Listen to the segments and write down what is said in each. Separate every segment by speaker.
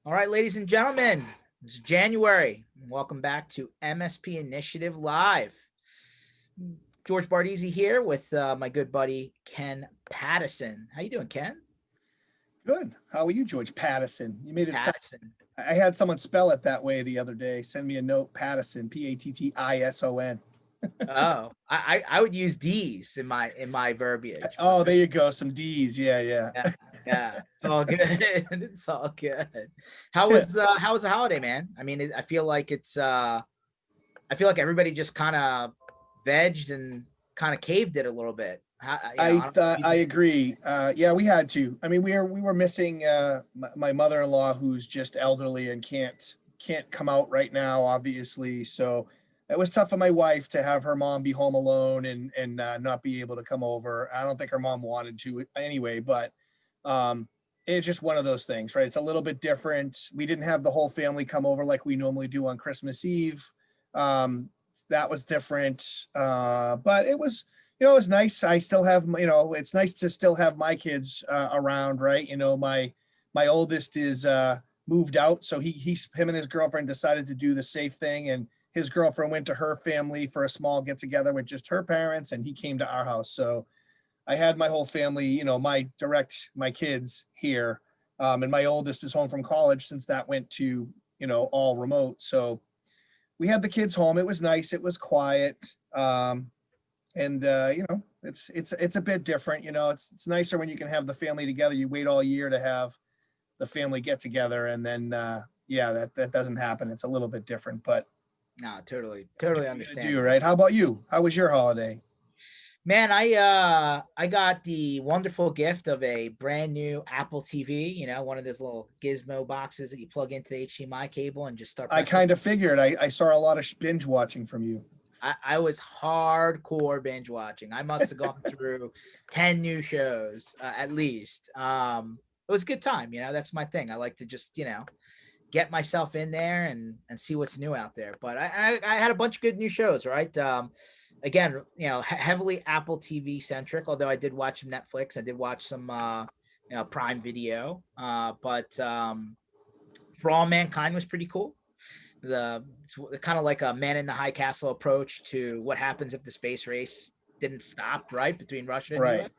Speaker 1: All right, ladies and gentlemen, it's January. Welcome back to MSP Initiative Live. George Bardisi here with my good buddy Ken Patterson. How you doing, Ken?
Speaker 2: Good. How are you, George? Patterson. You made it sound.
Speaker 1: Patterson.
Speaker 2: I had someone spell it that way the other day. Send me a note, Patterson, Pattion.
Speaker 1: Oh, I would use D's in my verbiage.
Speaker 2: Oh, there you go. Some D's. Yeah, yeah.
Speaker 1: Yeah, yeah, it's all good. It's all good. How was the holiday, man? I mean, I feel like I feel like everybody just kind of vegged and kind of caved it a little bit.
Speaker 2: I
Speaker 1: I don't
Speaker 2: thought I agree. Yeah, we had to. I mean, we were missing my mother-in-law, who's just elderly and can't come out right now, obviously. So it was tough for my wife to have her mom be home alone and not be able to come over. I don't think her mom wanted to anyway, but it's just one of those things, right? It's a little bit different. We didn't have the whole family come over like we normally do on Christmas Eve. That was different, but it was nice. I still have, it's nice to still have my kids around, right? My oldest is moved out, so him and his girlfriend decided to do the safe thing, and his girlfriend went to her family for a small get together with just her parents, and he came to our house. So I had my whole family, my kids here, and my oldest is home from college since that went to all remote. So we had the kids home. It was nice. It was quiet. And it's a bit different. It's nicer when you can have the family together. You wait all year to have the family get together, and then that doesn't happen. It's a little bit different, but
Speaker 1: no, totally understand.
Speaker 2: Right? How about you? How was your holiday?
Speaker 1: Man, I got the wonderful gift of a brand new Apple TV, one of those little gizmo boxes that you plug into the HDMI cable and just start.
Speaker 2: I kind of figured. I saw a lot of binge watching from you.
Speaker 1: I was hardcore binge watching. I must have gone through 10 new shows at least. It was a good time. That's my thing. I like to just, get myself in there and see what's new out there. But I had a bunch of good new shows, right? Again, heavily Apple TV centric, although I did watch some Netflix. I did watch some, Prime Video. But For All Mankind was pretty cool. The kind of like a man in the high castle approach to what happens if the space race didn't stop, right, between Russia and
Speaker 2: right.
Speaker 1: US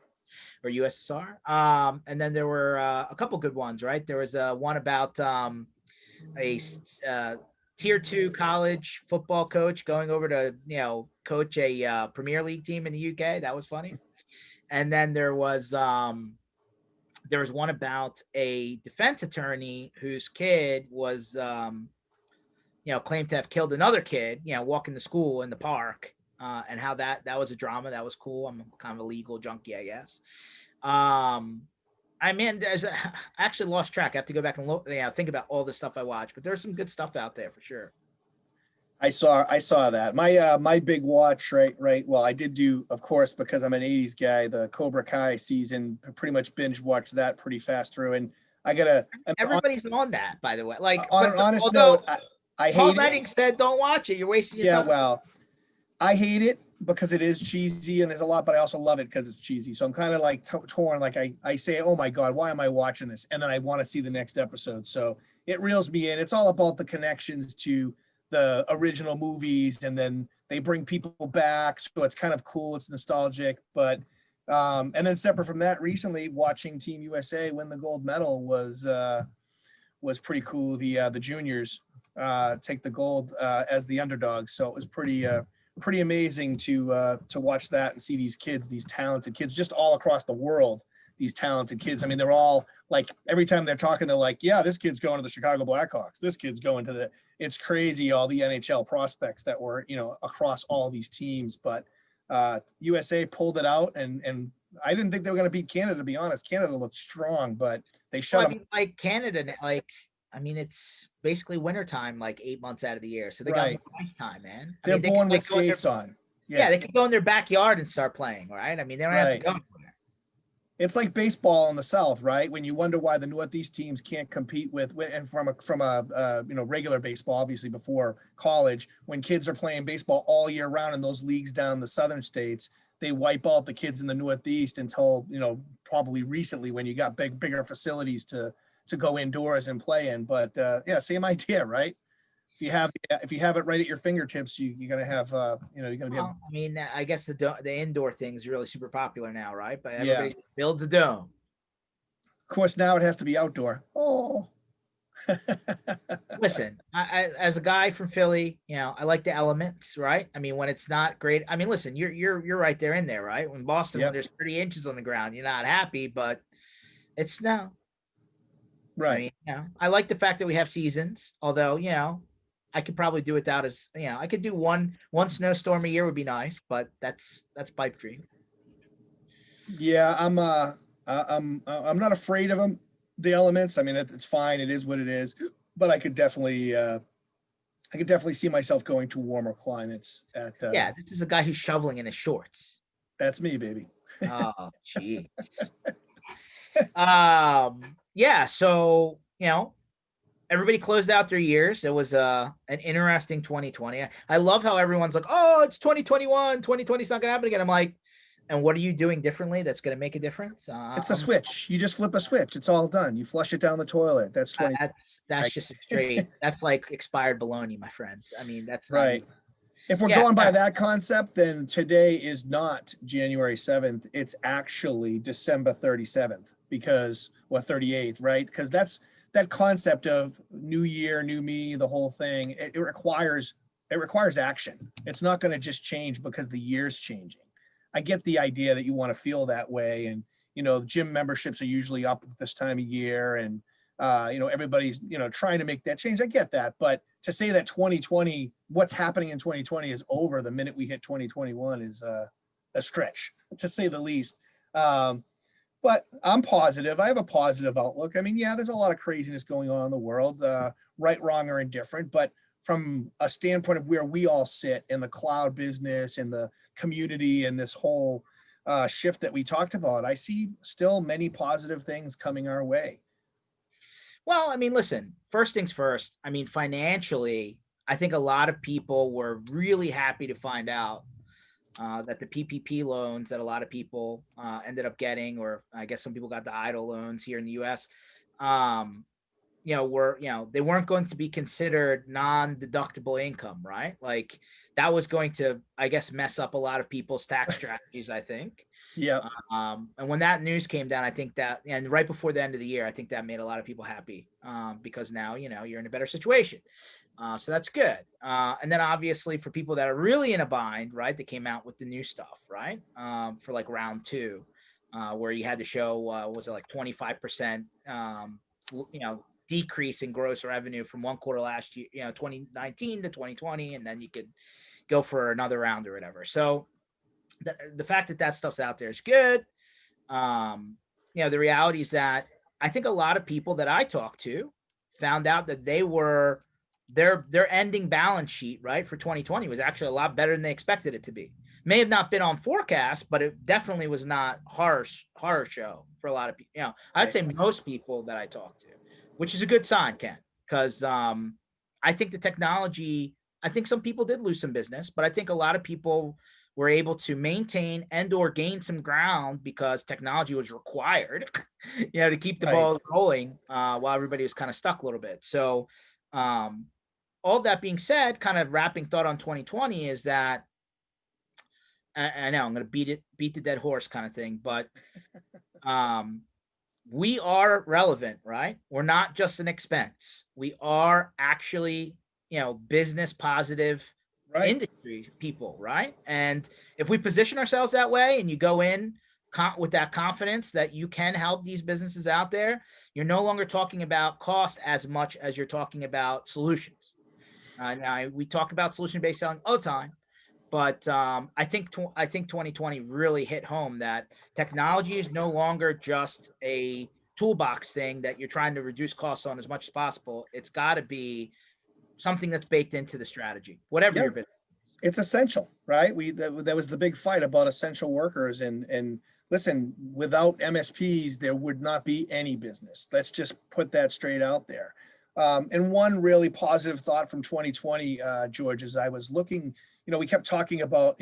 Speaker 1: or USSR. And then there were a couple good ones, right? There was one about a tier 2 college football coach going over to coach a Premier League team in the UK. That was funny. And then there was one about a defense attorney whose kid was claimed to have killed another kid, walking to school in the park, and how that was a drama. That was cool. I'm kind of a legal junkie, I guess. I mean, I actually lost track. I have to go back and look, think about all the stuff I watched, but there's some good stuff out there for sure.
Speaker 2: I saw that. My big watch, right. Well, I did do, of course, because I'm an 80s guy, the Cobra Kai season, pretty much binge watched that pretty fast through. And I got
Speaker 1: everybody's on that, by the way. Like
Speaker 2: on an honest note, I
Speaker 1: Paul
Speaker 2: hate
Speaker 1: Redding said, "Don't watch it. You're wasting your time."
Speaker 2: Yeah, well, I hate it because it is cheesy and there's a lot, but I also love it because it's cheesy. So I'm kind of like torn. Like I say, oh my God, why am I watching this? And then I want to see the next episode. So it reels me in. It's all about the connections to the original movies, and then they bring people back. So it's kind of cool. It's nostalgic, but and then separate from that, recently watching Team USA win the gold medal was pretty cool. The juniors take the gold as the underdogs. So it was pretty amazing to watch that and see these kids, these talented kids, just all across the world. These talented kids. I mean, they're all like, every time they're talking, they're like, yeah, this kid's going to the Chicago Blackhawks. This kid's going to it's crazy. All the NHL prospects that were, across all these teams, but USA pulled it out, and I didn't think they were going to beat Canada, to be honest. Canada looked strong, but they shut them.
Speaker 1: Like Canada, it's basically wintertime, like 8 months out of the year. So they got more ice time, man.
Speaker 2: They're born with skates on.
Speaker 1: Yeah, they can go in their backyard and start playing, right? I mean, they don't have to go anywhere.
Speaker 2: It's like baseball in the South, right? When you wonder why the Northeast teams can't compete with, and from a regular baseball, obviously before college, when kids are playing baseball all year round in those leagues down the southern states, they wipe out the kids in the Northeast until, probably recently when you got bigger facilities to to go indoors and play in. But yeah, same idea, right? If you have it right at your fingertips, you're gonna have you're gonna be able,
Speaker 1: Well, I mean, I guess the indoor thing is really super popular now, right? But
Speaker 2: yeah.
Speaker 1: everybody builds a dome.
Speaker 2: Of course, now it has to be outdoor. Oh,
Speaker 1: Listen, as a guy from Philly, I like the elements, right? I mean, when it's not great, I mean, listen, you're right there in there, right? When Boston, when
Speaker 2: yep,
Speaker 1: there's 30 inches on the ground, you're not happy, but it's snow. I
Speaker 2: right.
Speaker 1: mean, I like the fact that we have seasons, although, I could probably do without I could do one snowstorm a year would be nice, but that's pipe dream.
Speaker 2: Yeah, I'm not afraid of them. The elements. I mean, it's fine. It is what it is. But I could definitely see myself going to warmer climates.
Speaker 1: Yeah, this is a guy who's shoveling in his shorts.
Speaker 2: That's me, baby.
Speaker 1: Oh, gee. Yeah, so everybody closed out their years. It was an interesting 2020. I love how everyone's like, oh, it's 2021, 2020 is not gonna happen again. I'm like, and what are you doing differently that's gonna make a difference?
Speaker 2: It's a switch. You just flip a switch. It's all done. You flush it down the toilet. That's 20.
Speaker 1: that's just a straight, that's like expired baloney, my friend. I mean, that's not
Speaker 2: Right.
Speaker 1: even,
Speaker 2: If we're
Speaker 1: yeah,
Speaker 2: going by that concept, then today is not January 7th. It's actually December 37th because, well, 38th, right? Because that's that concept of new year, new me, the whole thing. It requires action. It's not going to just change because the year's changing. I get the idea that you want to feel that way. And, gym memberships are usually up at this time of year. And, everybody's, trying to make that change. I get that. But to say that 2020, what's happening in 2020 is over the minute we hit 2021 is a stretch, to say the least. But I'm positive. I have a positive outlook. I mean, yeah, there's a lot of craziness going on in the world, right, wrong, or indifferent. But from a standpoint of where we all sit in the cloud business and the community and this whole shift that we talked about, I see still many positive things coming our way.
Speaker 1: well, I mean, listen, first things first. I mean, financially, I think a lot of people were really happy to find out that the PPP loans that a lot of people ended up getting, or I guess some people got the idle loans here in the U.S. Um, were they weren't going to be considered non-deductible income, right? Like that was going to, I guess, mess up a lot of people's tax strategies, I think.
Speaker 2: Yeah.
Speaker 1: And when that news came down, I think that, and right before the end of the year, I think that made a lot of people happy because now, you're in a better situation. So that's good. And then obviously for people that are really in a bind, right, they came out with the new stuff, right, for like round two, where you had to show, was it like 25%, decrease in gross revenue from one quarter last year, 2019 to 2020, and then you could go for another round or whatever. So the fact that that stuff's out there is good. The reality is that I think a lot of people that I talked to found out that they were their ending balance sheet, right, for 2020 was actually a lot better than they expected it to be. May have not been on forecast, but it definitely was not horror show for a lot of people. I'd say most people that I talked to, which is a good sign, Ken, because I think the technology, I think some people did lose some business, but I think a lot of people were able to maintain and or gain some ground because technology was required, to keep the ball rolling while everybody was kind of stuck a little bit. So all of that being said, kind of wrapping thought on 2020 is that I know I'm going to beat the dead horse kind of thing, but we are relevant, right? We're not just an expense. We are actually, business positive industry people, right? And if we position ourselves that way and you go in with that confidence that you can help these businesses out there, you're no longer talking about cost as much as you're talking about solutions. Now we talk about solution-based selling all the time, but I think 2020 really hit home that technology is no longer just a toolbox thing that you're trying to reduce costs on as much as possible. It's got to be something that's baked into the strategy, whatever your business.
Speaker 2: It's essential, right? That was the big fight about essential workers, and listen, without MSPs, there would not be any business. Let's just put that straight out there. And one really positive thought from 2020, George, as I was looking, we kept talking about,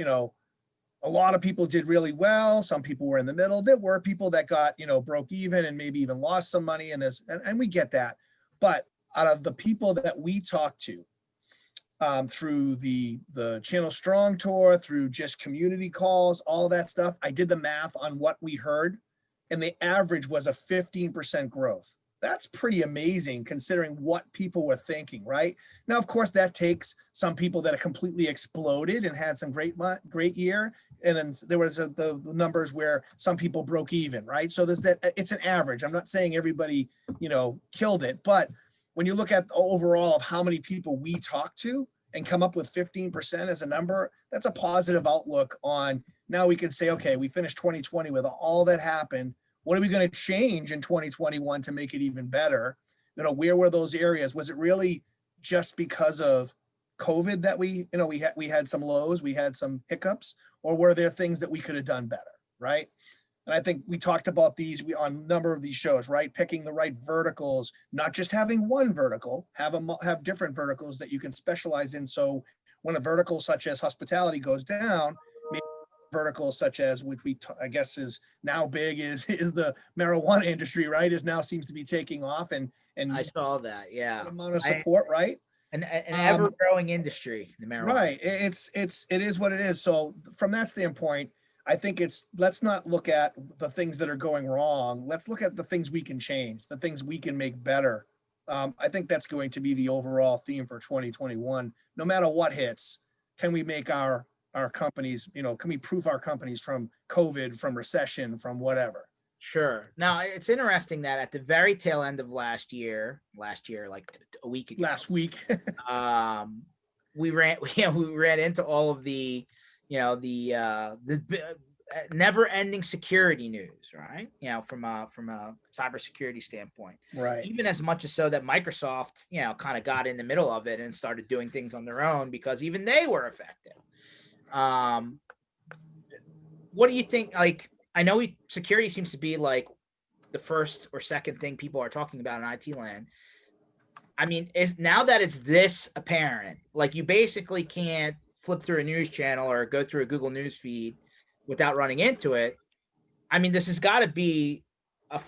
Speaker 2: a lot of people did really well. Some people were in the middle. There were people that got, broke even and maybe even lost some money in this. And we get that. But out of the people that we talked to, through the Channel Strong tour, through just community calls, all that stuff, I did the math on what we heard, and the average was a 15% growth. That's pretty amazing considering what people were thinking, right? Now, of course, that takes some people that have completely exploded and had some great year. And then there was the numbers where some people broke even, right? So there's that, it's an average. I'm not saying everybody, killed it, but when you look at overall of how many people we talk to and come up with 15% as a number, that's a positive outlook on, now we can say, okay, we finished 2020 with all that happened. What are we going to change in 2021 to make it even better? Where were those areas? Was it really just because of COVID that we had some lows, we had some hiccups, or were there things that we could have done better, right? And I think we talked about these on a number of these shows, right? Picking the right verticals, not just having one vertical, have different verticals that you can specialize in. So when a vertical such as hospitality goes down, maybe verticals such as, which I guess is now big, is the marijuana industry, right? Seems to be taking off, and
Speaker 1: I saw that. Yeah.
Speaker 2: Amount of support, right?
Speaker 1: An ever growing industry, the marijuana.
Speaker 2: Right. It is what it is. So from that standpoint, I think let's not look at the things that are going wrong. Let's look at the things we can change, the things we can make better. I think that's going to be the overall theme for 2021. No matter what hits, can we make our companies, can we proof our companies from COVID, from recession, from whatever?
Speaker 1: Sure. Now it's interesting that at the very tail end of last year, like a week ago, we ran into all of the never-ending security news, right? From a cybersecurity standpoint,
Speaker 2: right?
Speaker 1: Even as much as so that Microsoft, kind of got in the middle of it and started doing things on their own because even they were affected. What do you think? Like, I know security seems to be like the first or second thing people are talking about in IT land. I mean, now that it's this apparent, like you basically can't flip through a news channel or go through a Google News feed without running into it. I mean, this has got to be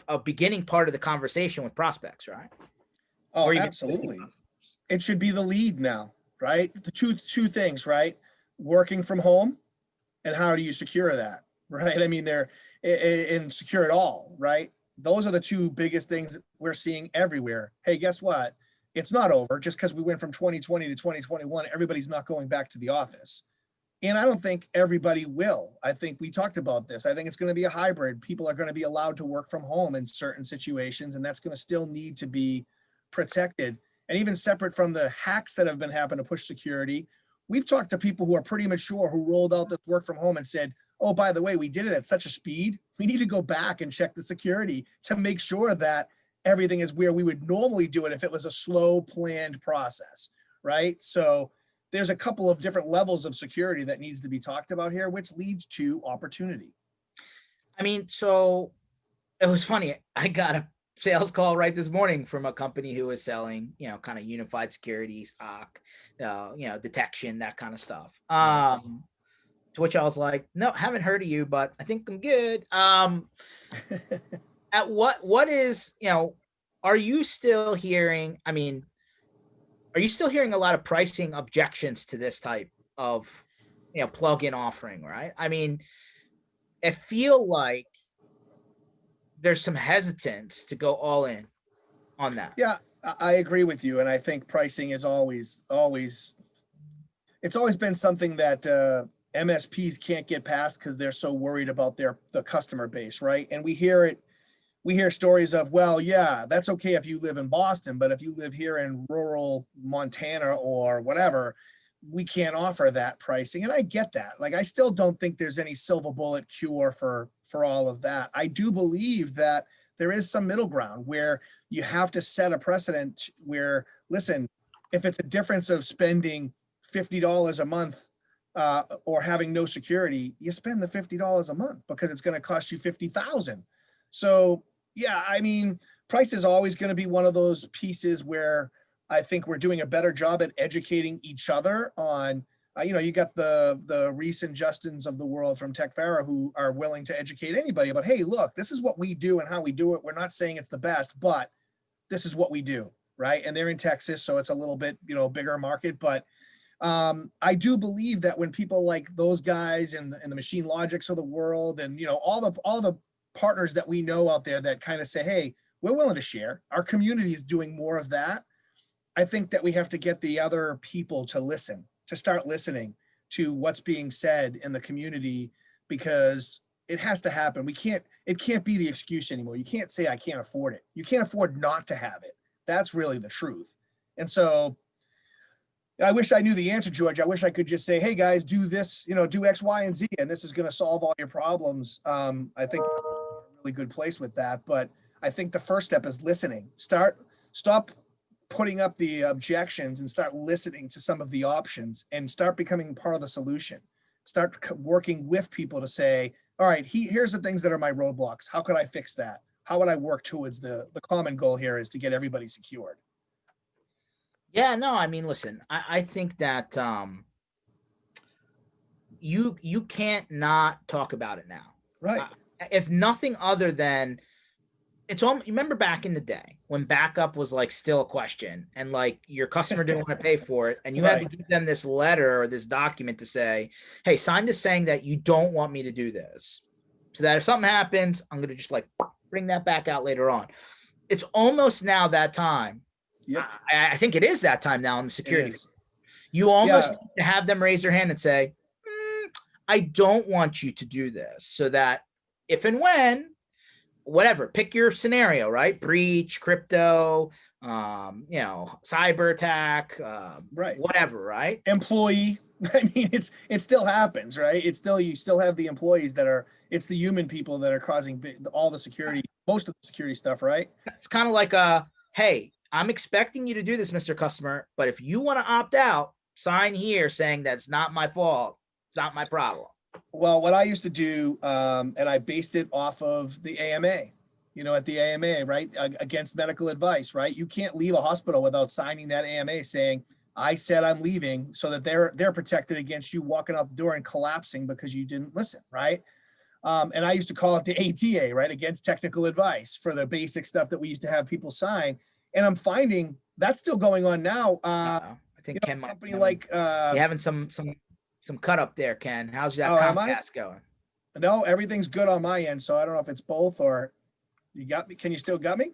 Speaker 1: a beginning part of the conversation with prospects, right?
Speaker 2: Oh, absolutely. It should be the lead now, right? The two things, right? Working from home, and how do you secure that, right? I mean, they're and secure it all, right? Those are the two biggest things we're seeing everywhere. Hey, guess what? It's not over just because we went from 2020 to 2021. Everybody's not going back to the office. And I don't think everybody will. I think we talked about this. I think it's going to be a hybrid. People are going to be allowed to work from home in certain situations, and that's going to still need to be protected. And even separate from the hacks that have been happening to push security, we've talked to people who are pretty mature who rolled out this work from home and said, oh, by the way, we did it at such a speed. We need to go back and check the security to make sure that everything is where we would normally do it if it was a slow planned process, right? So there's a couple of different levels of security that needs to be talked about here, which leads to opportunity.
Speaker 1: I mean, so it was funny. I got a sales call right this morning from a company who was selling, kind of unified security, SOC, detection, that kind of stuff. To which I was like, no, haven't heard of you, but I think I'm good. At what is, are you still hearing, are you still hearing a lot of pricing objections to this type of, plug-in offering, right? I mean, I feel like there's some hesitance to go all in on that.
Speaker 2: Yeah, I agree with you. And I think pricing is always, it's always been something that MSPs can't get past because they're so worried about the customer base, right? And we hear stories of, well, yeah, that's okay if you live in Boston, but if you live here in rural Montana or whatever, we can't offer that pricing. And I get that. Like, I still don't think there's any silver bullet cure for all of that. I do believe that there is some middle ground where you have to set a precedent where, listen, if it's a difference of spending $50 a month or having no security, you spend the $50 a month because it's going to cost you $50,000. So yeah, I mean, price is always going to be one of those pieces where I think we're doing a better job at educating each other on You got the recent Justins of the world from TechVara who are willing to educate anybody about, hey, look, this is what we do and how we do it. We're not saying it's the best, but this is what we do, right? And they're in Texas, so it's a little bit, bigger market. But I do believe that when people like those guys and the Machine Logics of the world, and all the partners that we know out there that kind of say, hey, we're willing to share. Our community is doing more of that. I think that we have to get the other people to listen, to start listening to what's being said in the community, because it has to happen. It can't be the excuse anymore. You can't say I can't afford it. You can't afford not to have it. That's really the truth. And so I wish I knew the answer, George. I wish I could just say, hey guys, do this, do X, Y, and Z, and this is going to solve all your problems. I think we're in a really good place with that. But I think the first step is listening. Stop putting up the objections and start listening to some of the options and start becoming part of the solution. Start working with people to say, all right, here's the things that are my roadblocks. How could I fix that? How would I work towards the common goal here is to get everybody secured?
Speaker 1: Yeah, no, I mean, listen, I think that you can't not talk about it now.
Speaker 2: Right.
Speaker 1: If nothing other than it's all, you remember back in the day when backup was like still a question and like your customer didn't want to pay for it and you had to give them this letter or this document to say, hey, sign this saying that you don't want me to do this, so that if something happens, I'm going to just like bring that back out later on. It's almost now that time.
Speaker 2: Yep.
Speaker 1: I think it is that time now in the security. You almost need to have them raise their hand and say, I don't want you to do this, so that if and when, whatever, pick your scenario, right? Breach, crypto, cyber attack,
Speaker 2: right,
Speaker 1: whatever, right?
Speaker 2: Employee. I mean, it still happens, right? You still have the employees it's the human people that are causing all the security, most of the security stuff, right?
Speaker 1: It's kind of like hey, I'm expecting you to do this, Mr. Customer, but if you want to opt out, sign here saying that's not my fault. It's not my problem.
Speaker 2: Well, what I used to do, and I based it off of the AMA, at the AMA, right? Against medical advice, right? You can't leave a hospital without signing that AMA saying, I said I'm leaving, so that they're protected against you walking out the door and collapsing because you didn't listen, right? And I used to call it the ATA, right? Against technical advice, for the basic stuff that we used to have people sign. And I'm finding that's still going on now.
Speaker 1: I think Ken,
Speaker 2: company
Speaker 1: you're having some cut up there, Ken. How's that Comcast going?
Speaker 2: No, everything's good on my end. So I don't know if it's both or you got me. Can you still got me?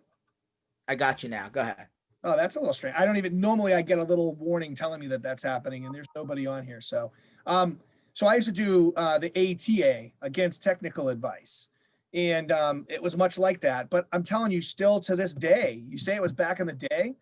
Speaker 1: I got you now. Go ahead.
Speaker 2: Oh, that's a little strange. I don't even normally I get a little warning telling me that that's happening, and there's nobody on here. So, so I used to do the ATA, against technical advice, and it was much like that. But I'm telling you, still to this day, you say it was back in the day.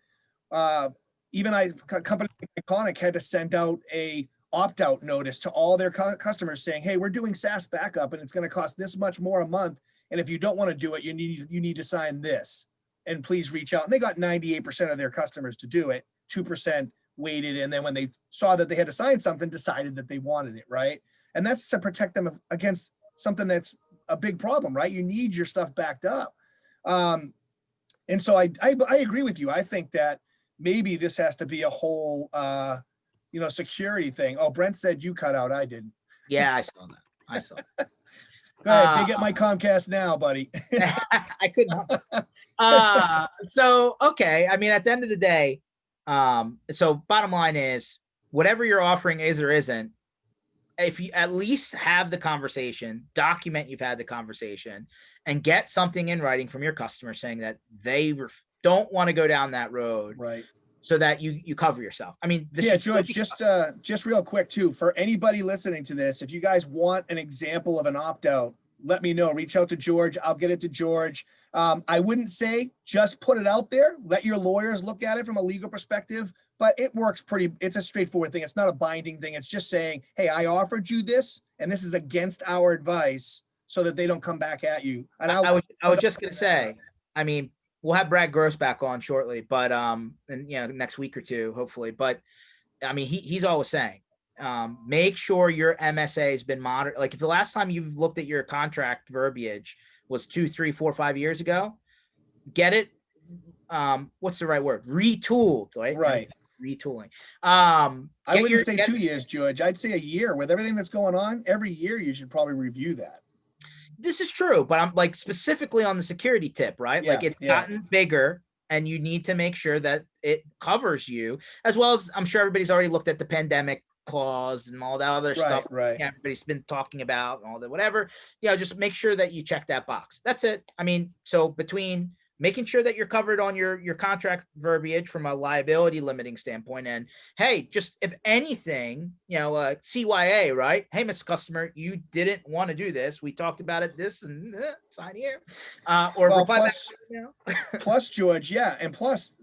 Speaker 2: Even company like Iconic had to send out a opt-out notice to all their customers saying, hey, we're doing SaaS backup and it's going to cost this much more a month. And if you don't want to do it, you need to sign this, and please reach out. And they got 98% of their customers to do it. 2% waited. And then when they saw that they had to sign something, decided that they wanted it. Right. And that's to protect them against something that's a big problem, right? You need your stuff backed up. And so I agree with you. I think that maybe this has to be a whole, security thing. Oh, Brent said you cut out. I didn't.
Speaker 1: Yeah, I saw that.
Speaker 2: Go ahead, dig at my Comcast now, buddy.
Speaker 1: I couldn't. So, okay. I mean, at the end of the day, so bottom line is whatever your offering is or isn't, if you at least have the conversation, document you've had the conversation, and get something in writing from your customer saying that they don't want to go down that road.
Speaker 2: Right.
Speaker 1: So that you cover yourself. I mean,
Speaker 2: George, just real quick too, for anybody listening to this, if you guys want an example of an opt-out, let me know. Reach out to George. I'll get it to George. I wouldn't say just put it out there. Let your lawyers look at it from a legal perspective, but it works it's a straightforward thing. It's not a binding thing. It's just saying, hey, I offered you this, and this is against our advice, so that they don't come back at you. And
Speaker 1: I was just going to say, I mean, we'll have Brad Gross back on shortly, but next week or two, hopefully. But I mean, he's always saying, make sure your MSA has been monitored. Like if the last time you've looked at your contract verbiage was 2, 3, 4, 5 years ago, get it. What's the right word? Retooled, right?
Speaker 2: Right.
Speaker 1: retooling.
Speaker 2: I wouldn't say 2 years, George. I'd say a year. With everything that's going on, every year you should probably review that.
Speaker 1: This is true, but I'm like specifically on the security tip, right?
Speaker 2: Yeah,
Speaker 1: Like it's
Speaker 2: yeah.
Speaker 1: gotten bigger and you need to make sure that it covers you, as well as I'm sure everybody's already looked at the pandemic clause and all that other stuff.
Speaker 2: Right.
Speaker 1: Yeah, everybody's been talking about and all that, whatever. Just make sure that you check that box. That's it. I mean, so between making sure that you're covered on your contract verbiage from a liability limiting standpoint, and hey, just if anything, CYA, right? Hey, Mr. Customer, you didn't want to do this. We talked about it. This and sign here, or
Speaker 2: Well,
Speaker 1: reply
Speaker 2: plus,
Speaker 1: back.
Speaker 2: plus, George, yeah, and plus,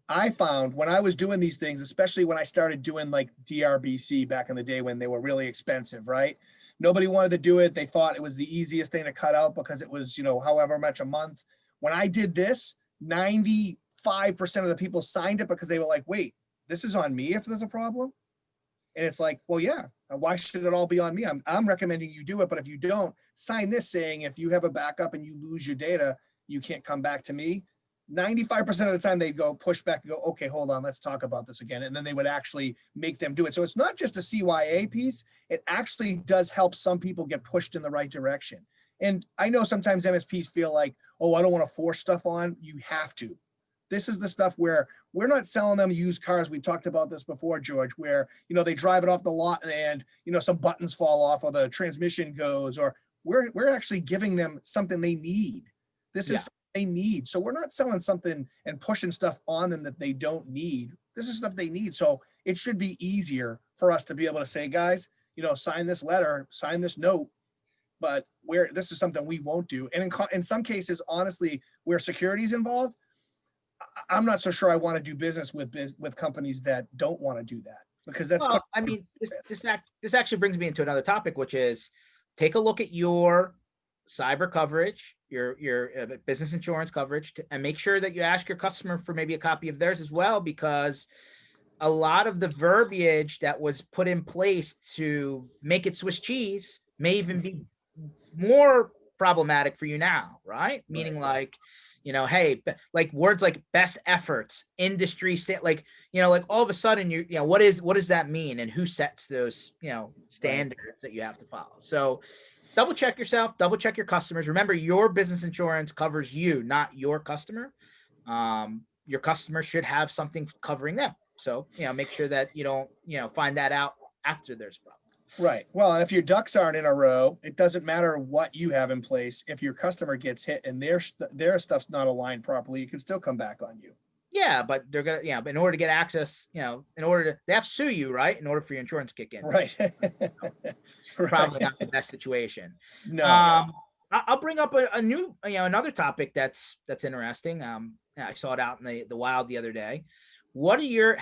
Speaker 2: I found when I was doing these things, especially when I started doing like DRBC back in the day when they were really expensive, right? Nobody wanted to do it. They thought it was the easiest thing to cut out because it was, however much a month. When I did this, 95% of the people signed it because they were like, wait, this is on me if there's a problem? And it's like, well, yeah, why should it all be on me? I'm recommending you do it, but if you don't, sign this saying if you have a backup and you lose your data, you can't come back to me. 95% of the time they'd go push back and go, okay, hold on, let's talk about this again. And then they would actually make them do it. So it's not just a CYA piece. It actually does help some people get pushed in the right direction. And I know sometimes MSPs feel like, oh, I don't want to force stuff on. You have to. This is the stuff where we're not selling them used cars. We talked about this before, George, where, they drive it off the lot and, some buttons fall off or the transmission goes, or we're actually giving them something they need. This is something they need. So we're not selling something and pushing stuff on them that they don't need. This is stuff they need. So it should be easier for us to be able to say, guys, sign this letter, sign this note, but this is something we won't do. And in some cases, honestly, where security is involved, I'm not so sure I want to do business with companies that don't want to do that, because that's.
Speaker 1: Well, I mean, this actually brings me into another topic, which is take a look at your cyber coverage, your business insurance coverage, and make sure that you ask your customer for maybe a copy of theirs as well, because a lot of the verbiage that was put in place to make it Swiss cheese may even be more problematic for you now, right? Meaning like, hey, like words like best efforts, industry like all of a sudden what does that mean, and who sets those, standards that you have to follow? So double check yourself, double check your customers. Remember, your business insurance covers you, not your customer. Your customer should have something covering them. So, make sure that you don't, find that out after there's a problem.
Speaker 2: Right. Well, and if your ducks aren't in a row, it doesn't matter what you have in place. If your customer gets hit and their stuff's not aligned properly, it can still come back on you.
Speaker 1: Yeah, but they're gonna, but in order to get access, they have to sue you, right? In order for your insurance to kick in.
Speaker 2: Right.
Speaker 1: Probably not the best situation.
Speaker 2: No.
Speaker 1: I'll bring up a new, another topic that's interesting. I saw it out in the wild the other day. What are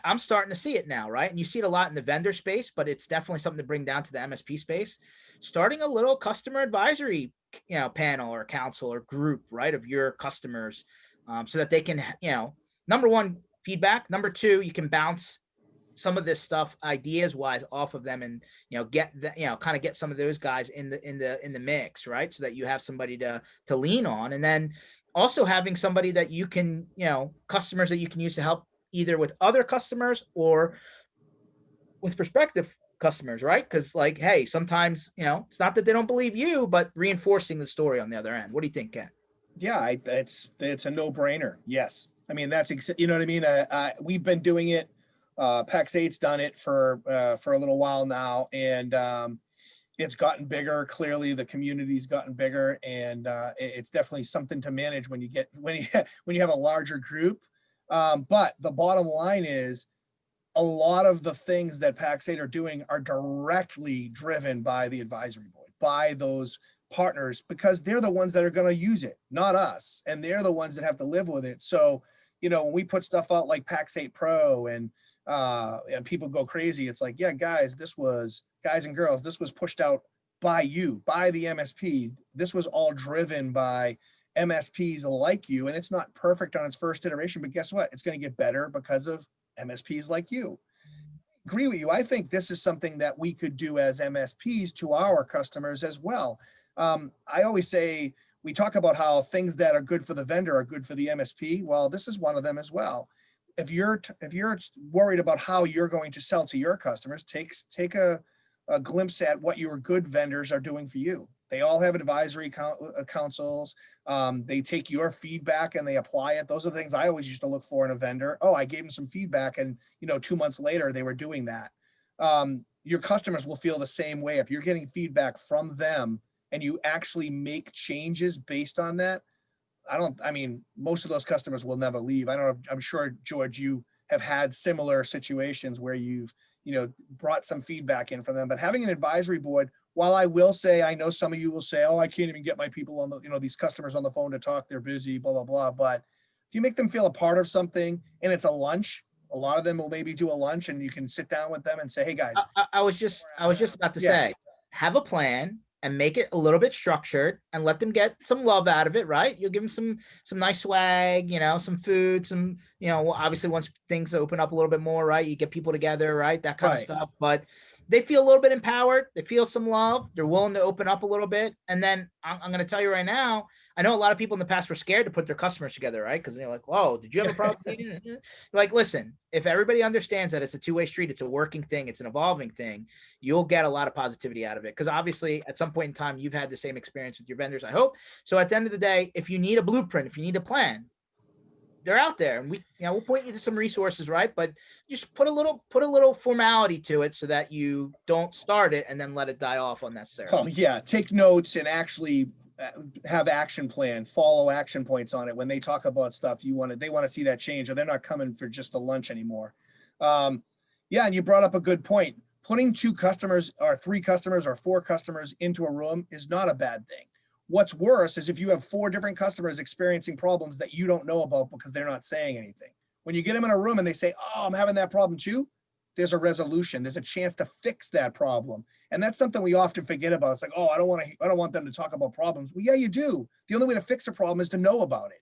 Speaker 1: I'm starting to see it now, right? And you see it a lot in the vendor space, but it's definitely something to bring down to the MSP space. Starting a little customer advisory, panel or council or group, right, of your customers, so that they can, number one, feedback. Number two, you can bounce some of this stuff ideas wise off of them, and get that, kind of get some of those guys in the mix, right? So that you have somebody to lean on, and then also having somebody that you can, customers that you can use to help either with other customers or with prospective customers, right? Because like, hey, sometimes, it's not that they don't believe you, but reinforcing the story on the other end. What do you think, Ken?
Speaker 2: Yeah, it's a no-brainer. Yes. I mean, that's, you know what I mean? We've been doing it. PAX8's done it for a little while now, and it's gotten bigger. Clearly, the community's gotten bigger, and it's definitely something to manage when you have a larger group. But the bottom line is, a lot of the things that PAX8 are doing are directly driven by the advisory board, by those partners, because they're the ones that are going to use it, not us, and they're the ones that have to live with it. So, when we put stuff out like PAX8 Pro and people go crazy, it's like, yeah, guys and girls, this was pushed out by you, by the MSP. This was all driven by MSPs like you, and it's not perfect on its first iteration, but guess what? It's going to get better because of MSPs like you. Agree with you. I think this is something that we could do as MSPs to our customers as well. I always say, we talk about how things that are good for the vendor are good for the MSP. Well, this is one of them as well. if you're worried about how you're going to sell to your customers, take a glimpse at what your good vendors are doing for you. They all have advisory councils. They take your feedback and they apply it. Those are the things I always used to look for in a vendor. Oh, I gave them some feedback, and 2 months later they were doing that. Your customers will feel the same way if you're getting feedback from them and you actually make changes based on that. I mean, most of those customers will never leave. I don't know. I'm sure, George, you have had similar situations where you've, brought some feedback in from them, but having an advisory board, while I will say, I know some of you will say, oh, I can't even get my people on the, these customers on the phone to talk, they're busy, blah, blah, blah. But if you make them feel a part of something and it's a lunch, a lot of them will maybe do a lunch and you can sit down with them and say, hey guys,
Speaker 1: I was just about to
Speaker 2: Yeah.
Speaker 1: say, have a plan and make it a little bit structured and let them get some love out of it, right? You'll give them some nice swag, some food, some, obviously once things open up a little bit more, right? You get people together, right? That kind of
Speaker 2: Right.
Speaker 1: stuff. But they feel a little bit empowered. They feel some love. They're willing to open up a little bit. And then I'm going to tell you right now, I know a lot of people in the past were scared to put their customers together, right? Because they're like, whoa, did you have a problem? Like, listen, if everybody understands that it's a two-way street, it's a working thing, it's an evolving thing, you'll get a lot of positivity out of it. Because obviously at some point in time, you've had the same experience with your vendors, I hope. So at the end of the day, if you need a blueprint, if you need a plan, they're out there, and we'll point you to some resources, right? But just put a little formality to it so that you don't start it and then let it die off unnecessarily.
Speaker 2: Oh yeah, take notes and actually have action plan, follow action points on it. When they talk about stuff, they want to see that change, or they're not coming for just a lunch anymore. Yeah, and you brought up a good point. Putting 2 customers or 3 customers or 4 customers into a room is not a bad thing. What's worse is if you have 4 different customers experiencing problems that you don't know about because they're not saying anything. When you get them in a room and they say, oh, I'm having that problem too, there's a resolution. There's a chance to fix that problem. And that's something we often forget about. It's like, oh, I don't want them to talk about problems. Well, yeah, you do. The only way to fix a problem is to know about it.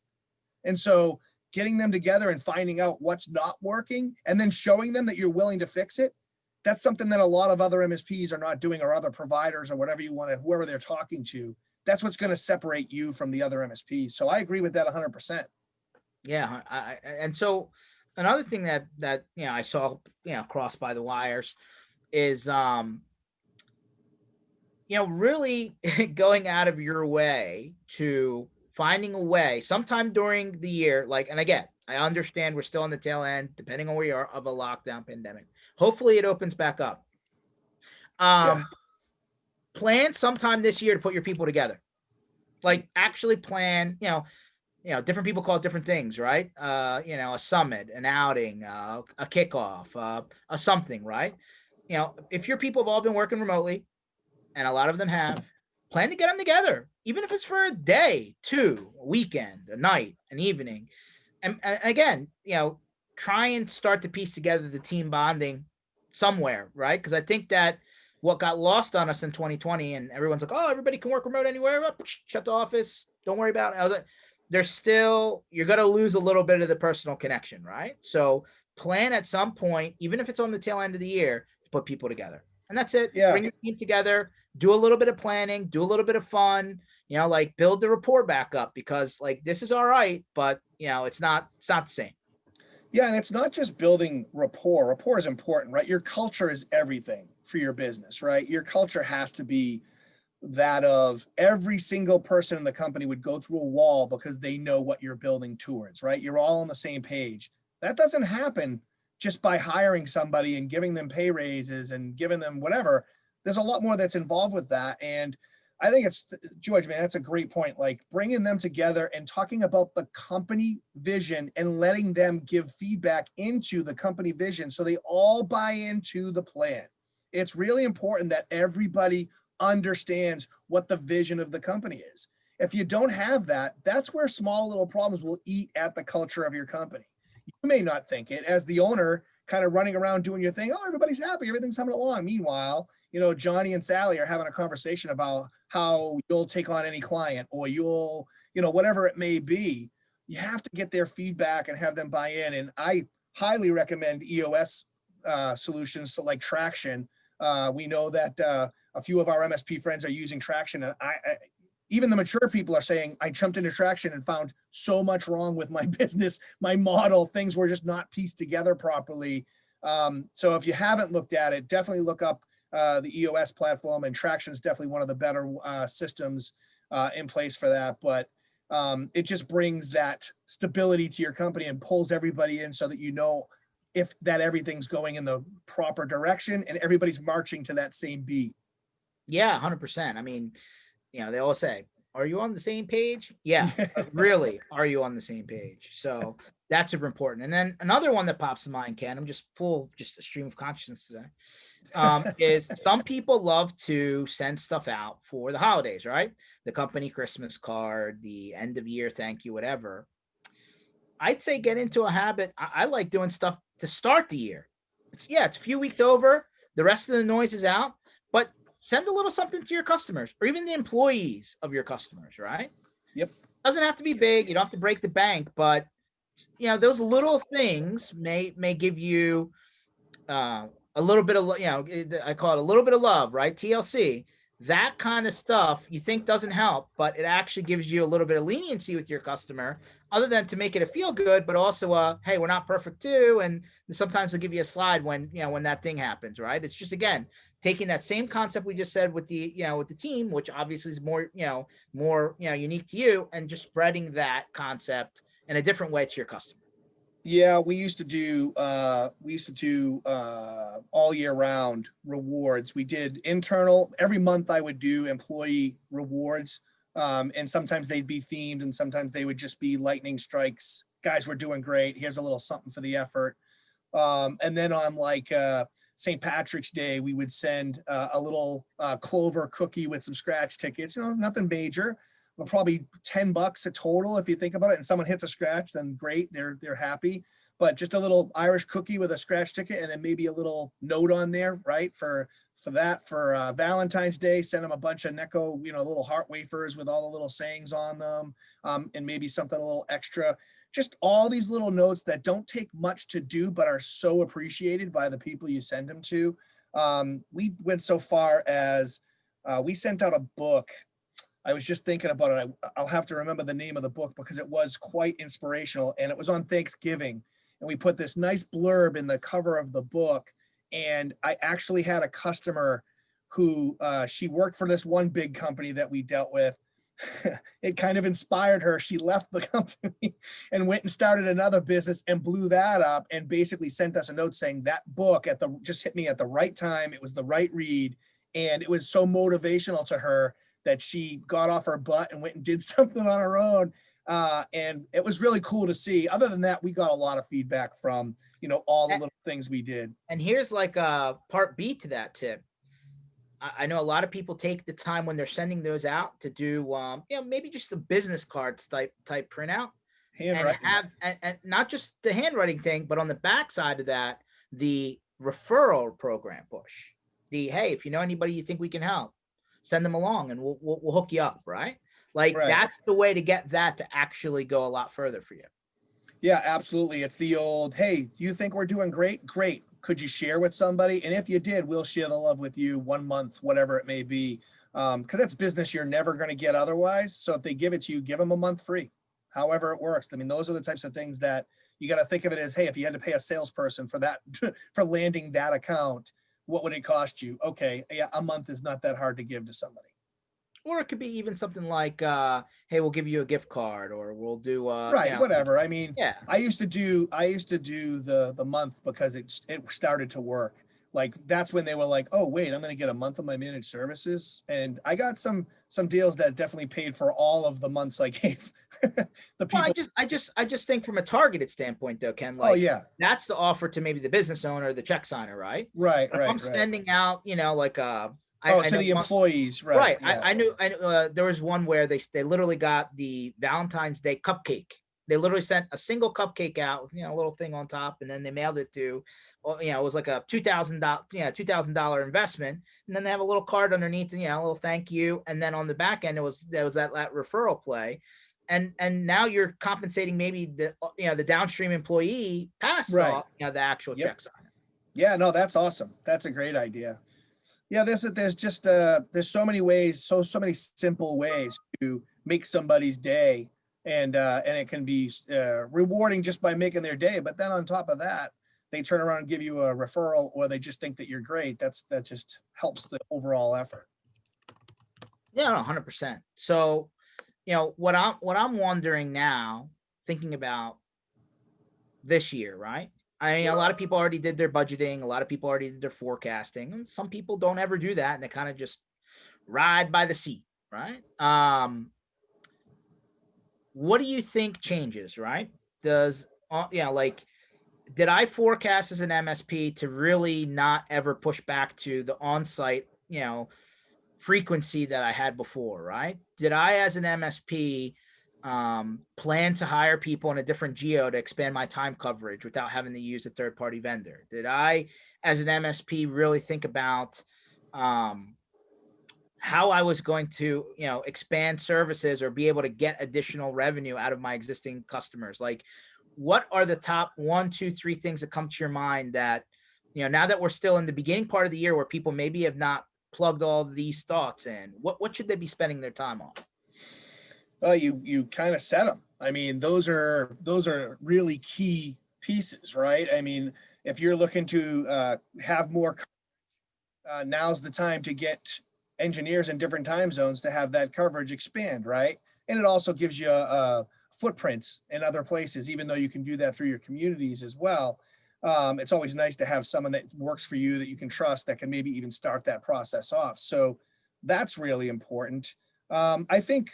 Speaker 2: And so getting them together and finding out what's not working and then showing them that you're willing to fix it, that's something that a lot of other MSPs are not doing, or other providers, or whatever you want to, whoever they're talking to. That's what's going to separate you from the other MSPs. So I agree with that 100%.
Speaker 1: Yeah. And so another thing that I saw, crossed by the wires is, really going out of your way to finding a way sometime during the year. Like, and again, I understand we're still on the tail end, depending on where you are, of a lockdown pandemic. Hopefully it opens back up.
Speaker 2: Yeah.
Speaker 1: Plan sometime this year to put your people together. Like, actually plan, different people call it different things, right? A summit, an outing, a kickoff, a something, right? If your people have all been working remotely, and a lot of them have, plan to get them together, even if it's for a day, 2, a weekend, a night, an evening. And again, try and start to piece together the team bonding somewhere, right? Because I think that what got lost on us in 2020, and everyone's like, oh, everybody can work remote anywhere. Shut the office. Don't worry about it. I was like, you're going to lose a little bit of the personal connection, right? So plan at some point, even if it's on the tail end of the year, to put people together. And that's it.
Speaker 2: Yeah.
Speaker 1: Bring your team together, do a little bit of planning, do a little bit of fun, like build the rapport back up, because like, this is all right, but it's not the same.
Speaker 2: Yeah, and it's not just building rapport. Rapport is important, right? Your culture is everything for your business, right? Your culture has to be that of every single person in the company would go through a wall because they know what you're building towards, right? You're all on the same page. That doesn't happen just by hiring somebody and giving them pay raises and giving them whatever. There's a lot more that's involved with that. And I think it's, George, man, that's a great point. Like bringing them together and talking about the company vision and letting them give feedback into the company vision so they all buy into the plan. It's really important that everybody understands what the vision of the company is. If you don't have that, that's where small little problems will eat at the culture of your company. You may not think it as the owner, kind of running around doing your thing. Oh, everybody's happy. Everything's coming along. Meanwhile, Johnny and Sally are having a conversation about how you'll take on any client, or you'll, whatever it may be. You have to get their feedback and have them buy in. And I highly recommend EOS solutions like Traction. We know that a few of our MSP friends are using Traction, and even the mature people are saying, I jumped into Traction and found so much wrong with my business, my model, things were just not pieced together properly. So if you haven't looked at it, definitely look up the EOS platform, and Traction is definitely one of the better systems in place for that. But it just brings that stability to your company and pulls everybody in so that you know if that everything's going in the proper direction and everybody's marching to that same beat.
Speaker 1: Yeah, 100%. I mean, they all say, are you on the same page? Yeah, but really, are you on the same page? So that's super important. And then another one that pops in mind, Ken, I'm just full of just a stream of consciousness today, is some people love to send stuff out for the holidays, right? The company Christmas card, the end of year thank you, whatever. I'd say get into a habit. I like doing stuff to start the year. It's a few weeks over. The rest of the noise is out, but send a little something to your customers or even the employees of your customers, right?
Speaker 2: Yep.
Speaker 1: Doesn't have to be big. You don't have to break the bank, but those little things may give you a little bit of, I call it a little bit of love, right? TLC. That kind of stuff you think doesn't help, but it actually gives you a little bit of leniency with your customer, other than to make it a feel good, but also hey, we're not perfect too, and sometimes they'll give you a slide when when that thing happens, right? It's just, again, taking that same concept we just said with the with the team, which obviously is more unique to you, and just spreading that concept in a different way to your customer.
Speaker 2: Yeah, we used to do all year round rewards. We did internal every month. I would do employee rewards, and sometimes they'd be themed, and sometimes they would just be lightning strikes. Guys, we're doing great. Here's a little something for the effort. And then on like St. Patrick's Day, we would send a little Clover cookie with some scratch tickets. Nothing major. Well, probably $10 a total if you think about it, and someone hits a scratch, then great, they're happy. But just a little Irish cookie with a scratch ticket, and then maybe a little note on there, right? For Valentine's Day, send them a bunch of Necco, little heart wafers with all the little sayings on them, and maybe something a little extra. Just all these little notes that don't take much to do, but are so appreciated by the people you send them to. We went so far as we sent out a book. I was just thinking about it. I'll have to remember the name of the book because it was quite inspirational, and it was on Thanksgiving. And we put this nice blurb in the cover of the book. And I actually had a customer who she worked for this one big company that we dealt with. It kind of inspired her. She left the company and went and started another business and blew that up, and basically sent us a note saying that book just hit me at the right time. It was the right read. And it was so motivational to her that she got off her butt and went and did something on her own. And it was really cool to see. Other than that, we got a lot of feedback from, all the little things we did.
Speaker 1: And here's like a part B to that tip. I know a lot of people take the time when they're sending those out to do, maybe just the business cards type printout, and have, and not just the handwriting thing, but on the back side of that, the referral program push. Hey, if you know anybody you think we can help, send them along and we'll hook you up, right? Like that's the way to get that to actually go a lot further for you.
Speaker 2: Yeah, absolutely. It's the old, hey, do you think we're doing great? Great. Could you share with somebody? And if you did, we'll share the love with you 1 month, whatever it may be. Because that's business you're never going to get otherwise. So if they give it to you, give them a month free, however it works. I mean, those are the types of things that you got to think of it as, hey, if you had to pay a salesperson for that, for landing that account, what would it cost you? Okay, yeah, a month is not that hard to give to somebody.
Speaker 1: Or it could be even something like, hey, we'll give you a gift card, or we'll do
Speaker 2: whatever. I mean,
Speaker 1: yeah.
Speaker 2: I used to do the month because it started to work. Like that's when they were like, oh wait, I'm going to get a month of my managed services, and I got some deals that definitely paid for all of the months I gave the people.
Speaker 1: Well, I just think from a targeted standpoint though, Ken, like,
Speaker 2: oh yeah,
Speaker 1: that's the offer to maybe the business owner, the check signer, right?
Speaker 2: Right.
Speaker 1: If I'm sending out, like
Speaker 2: to the employees, right?
Speaker 1: Right. Yeah. I knew there was one where they literally got the Valentine's Day cupcake. They literally sent a single cupcake out with a little thing on top, and then they mailed it to, it was like a $2,000 investment, and then they have a little card underneath, and a little thank you, and then on the back end there was that referral play, and now you're compensating maybe the downstream employee past the actual check signer.
Speaker 2: Yeah, no, that's awesome. That's a great idea. Yeah, there's so many ways, so many simple ways to make somebody's day, and it can be rewarding just by making their day. But then on top of that, they turn around and give you a referral, or they just think that you're great. That just helps the overall effort.
Speaker 1: Yeah, 100%. So, what I'm wondering now, thinking about this year, right? I mean, a lot of people already did their budgeting. A lot of people already did their forecasting. And some people don't ever do that, and they kind of just ride by the seat, right? What do you think changes, right? Does like, did I forecast as an MSP to really not ever push back to the on-site, frequency that I had before, right? Did I, as an MSP, plan to hire people in a different geo to expand my time coverage without having to use a third-party vendor? Did I, as an MSP, really think about how I was going to, expand services or be able to get additional revenue out of my existing customers? Like, what are the top 1, 2, 3 things that come to your mind that, now that we're still in the beginning part of the year where people maybe have not plugged all these thoughts in, what should they be spending their time on?
Speaker 2: Well, you kind of said them. I mean, those are really key pieces, right? I mean, if you're looking to have more, now's the time to get engineers in different time zones to have that coverage expand, right? And it also gives you footprints in other places, even though you can do that through your communities as well. It's always nice to have someone that works for you that you can trust, that can maybe even start that process off. So that's really important. I think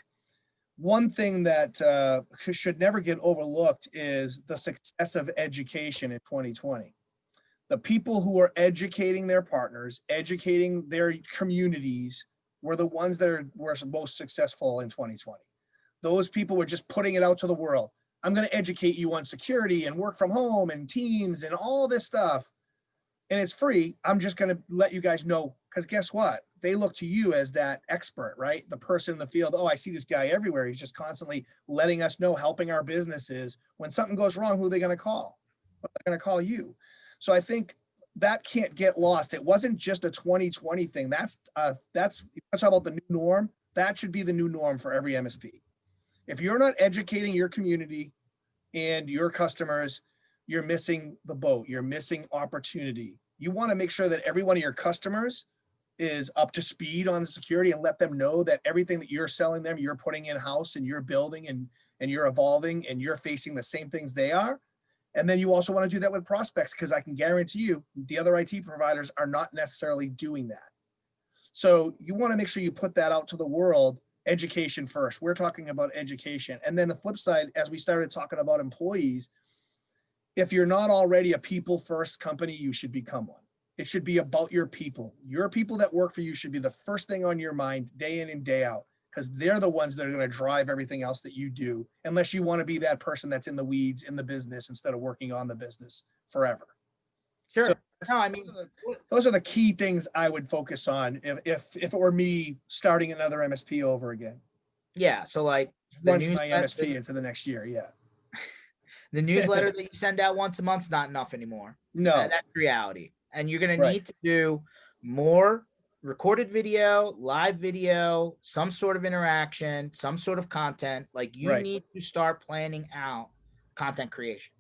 Speaker 2: one thing that should never get overlooked is the success of education in 2020. The people who are educating their partners, educating their communities, were the ones that were most successful in 2020. Those people were just putting it out to the world. I'm going to educate you on security and work from home and Teams and all this stuff. And it's free. I'm just going to let you guys know, because guess what? They look to you as that expert, right? The person in the field. Oh, I see this guy everywhere. He's just constantly letting us know, helping our businesses. When something goes wrong, who are they going to call? They're going to call you. So I think that can't get lost. It wasn't just a 2020 thing. That's talk about the new norm. That should be the new norm for every MSP. If you're not educating your community and your customers, you're missing the boat. You're missing opportunity. You want to make sure that every one of your customers is up to speed on the security, and let them know that everything that you're selling them, you're putting in-house and you're building and you're evolving and you're facing the same things they are. And then you also want to do that with prospects, because I can guarantee you the other IT providers are not necessarily doing that. So you want to make sure you put that out to the world. Education first. We're talking about education. And then the flip side, as we started talking about employees, if you're not already a people first company, you should become one. It should be about your people. Your people that work for you should be the first thing on your mind day in and day out, because they're the ones that are going to drive everything else that you do, unless you want to be that person that's in the weeds in the business instead of working on the business forever.
Speaker 1: Sure.
Speaker 2: So
Speaker 1: No, I mean,
Speaker 2: those are the key things I would focus on if it were me starting another MSP over again.
Speaker 1: yeah. So like
Speaker 2: Runs my MSP into the next year. Yeah.
Speaker 1: the newsletter that you send out once a month is not enough anymore.
Speaker 2: No.
Speaker 1: That's reality. And you're going to
Speaker 2: Right.
Speaker 1: need to do more recorded video, live video, some sort of interaction, some sort of content. Like, you
Speaker 2: Right.
Speaker 1: need to start planning out content creation.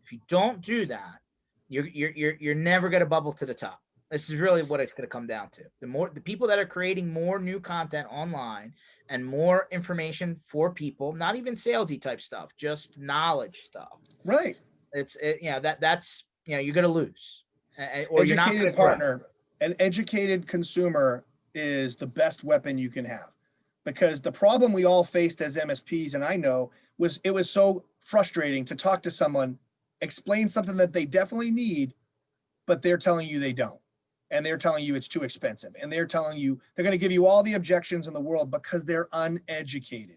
Speaker 1: If you don't do that, you're never going to bubble to the top. This is really what it's going to come down to. The people that are creating more new content online and more information for people, not even salesy type stuff, just knowledge stuff.
Speaker 2: Right.
Speaker 1: That's you're going to lose. Or you're not going to
Speaker 2: partner. An educated consumer is the best weapon you can have, because the problem we all faced as MSPs, and I know, was it was so frustrating to talk to someone, explain something that they definitely need, but they're telling you they don't. And they're telling you it's too expensive. And they're telling you they're going to give you all the objections in the world because they're uneducated.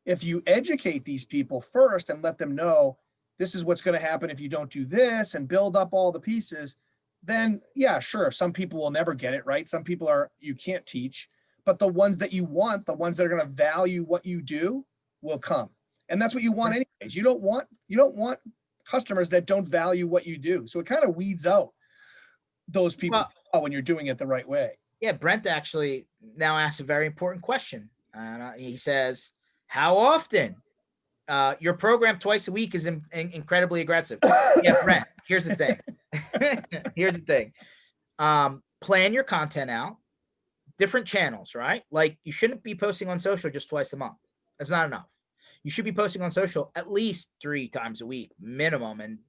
Speaker 2: If you educate these people first and let them know this is what's going to happen if you don't do this, and build up all the pieces, then yeah, sure, some people will never get it right. Some people you can't teach, but the ones that you want, the ones that are going to value what you do, will come. And that's what you want anyways. You don't want customers that don't value what you do. So it kind of weeds out those people when you're doing it the right way.
Speaker 1: Yeah, Brent actually now asks a very important question. And he says, how often? Your program twice a week is incredibly aggressive. Yeah, Brent, here's the thing. Here's the thing. Plan your content out, different channels, right? Like you shouldn't be posting on social just twice a month. That's not enough. You should be posting on social at least 3 times a week minimum. And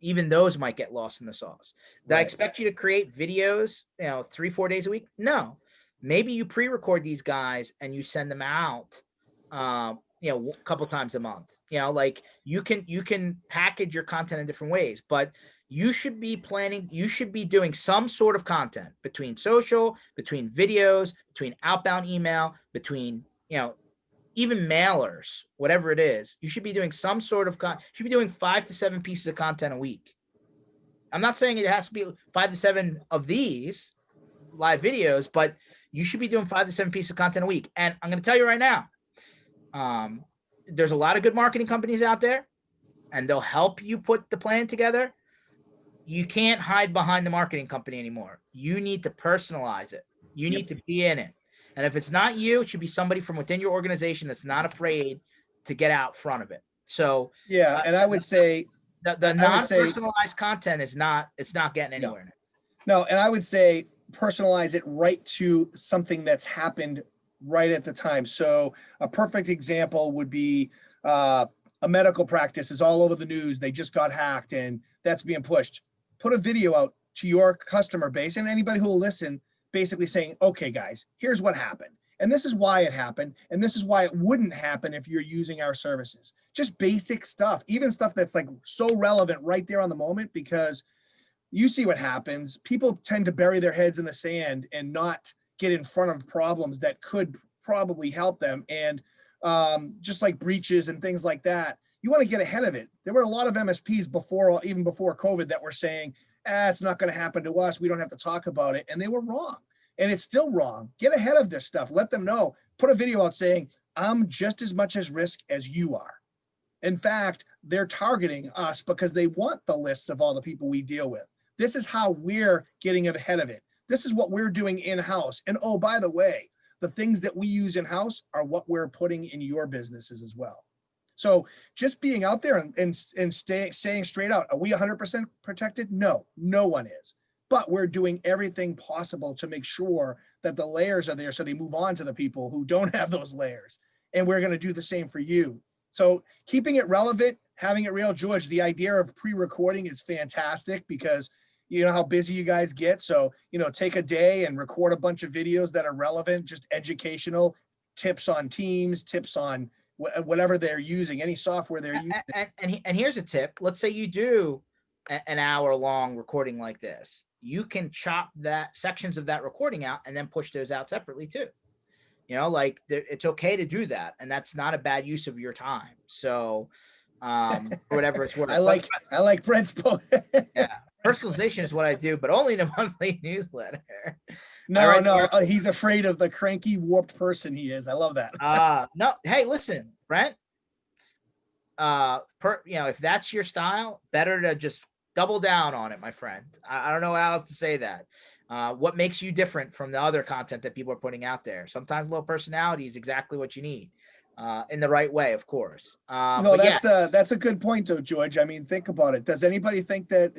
Speaker 1: even those might get lost in the sauce. Did I expect you to create videos, 3-4 days a week? No. Maybe you pre-record these guys and you send them out, a couple times a month. Like you can package your content in different ways, but you should be doing some sort of content between social, between videos, between outbound email, between, even mailers, whatever it is. You should be doing some sort of you should be doing 5 to 7 pieces of content a week. I'm not saying it has to be 5 to 7 of these live videos, but you should be doing 5 to 7 pieces of content a week. And I'm going to tell you right now, there's a lot of good marketing companies out there, and they'll help you put the plan together. You can't hide behind the marketing company anymore. You need to personalize it. You need to be in it. And if it's not you, it should be somebody from within your organization that's not afraid to get out front of it. So
Speaker 2: yeah, and I would say
Speaker 1: the non-personalized content it's not getting anywhere.
Speaker 2: No, and I would say personalize it right to something that's happened right at the time. So a perfect example would be a medical practice is all over the news. They just got hacked and that's being pushed. Put a video out to your customer base and anybody who will listen, basically saying, okay, guys, here's what happened. And this is why it happened. And this is why it wouldn't happen if you're using our services. Just basic stuff, even stuff that's like so relevant right there on the moment, because you see what happens. People tend to bury their heads in the sand and not get in front of problems that could probably help them. And just like breaches and things like that, you want to get ahead of it. There were a lot of MSPs even before COVID that were saying, it's not going to happen to us. We don't have to talk about it. And they were wrong. And it's still wrong. Get ahead of this stuff. Let them know. Put a video out saying, I'm just as much at risk as you are. In fact, they're targeting us because they want the lists of all the people we deal with. This is how we're getting ahead of it. This is what we're doing in-house. And oh, by the way, the things that we use in-house are what we're putting in your businesses as well. So just being out there and saying straight out, are we 100% protected? No, no one is. But we're doing everything possible to make sure that the layers are there so they move on to the people who don't have those layers. And we're going to do the same for you. So keeping it relevant, having it real. George, the idea of pre-recording is fantastic because you know how busy you guys get. So, take a day and record a bunch of videos that are relevant, just educational tips on Teams, tips on whatever they're using, any software they're using.
Speaker 1: And here's a tip. Let's say you do an hour-long recording like this. You can chop sections of that recording out and then push those out separately too. It's okay to do that, and that's not a bad use of your time. So, whatever it's worth.
Speaker 2: I like Brent's post.
Speaker 1: Yeah, personalization is what I do, but only in a monthly newsletter.
Speaker 2: No, he's afraid of the cranky, warped person he is. I love that.
Speaker 1: No, hey, listen, Brent. If that's your style, better to just double down on it, my friend. I don't know how else to say that. What makes you different from the other content that people are putting out there? Sometimes a little personality is exactly what you need, in the right way, of course.
Speaker 2: That's a good point, though, George. I mean, think about it. Does anybody think that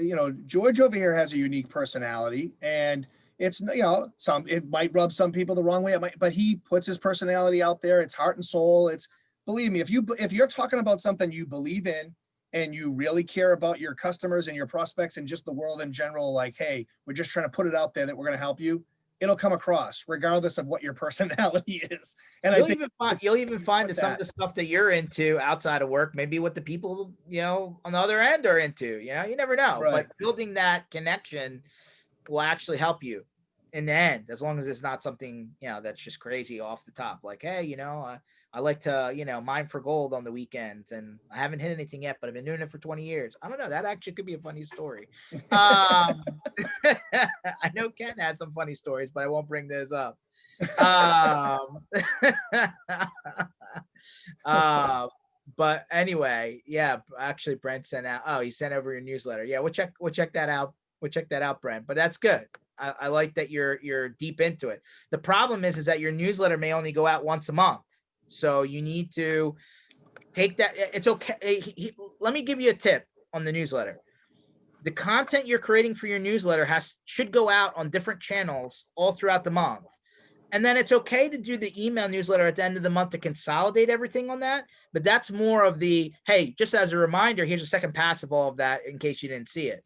Speaker 2: George over here has a unique personality, and it's it might rub some people the wrong way. But he puts his personality out there. It's heart and soul. It's, believe me, if you're talking about something you believe in, and you really care about your customers and your prospects and just the world in general, like, hey, we're just trying to put it out there that we're going to help you, it'll come across regardless of what your personality is. And
Speaker 1: you'll even find that some of the stuff that you're into outside of work, maybe what the people, on the other end are into, you never know, right. But building that connection will actually help you in the end, as long as it's not something, that's just crazy off the top. Like, hey, I like to, mine for gold on the weekends, and I haven't hit anything yet, but I've been doing it for 20 years. I don't know. That actually could be a funny story. I know Ken has some funny stories, but I won't bring those up. But anyway, yeah, actually Brent sent out, he sent over your newsletter. Yeah, we'll check that out. We'll check that out, Brent, but that's good. I like that you're deep into it. The problem is that your newsletter may only go out once a month. So you need to take that. It's okay. Let me give you a tip on the newsletter. The content you're creating for your newsletter should go out on different channels all throughout the month. And then it's okay to do the email newsletter at the end of the month to consolidate everything on that. But that's more of the, hey, just as a reminder, here's a second pass of all of that in case you didn't see it.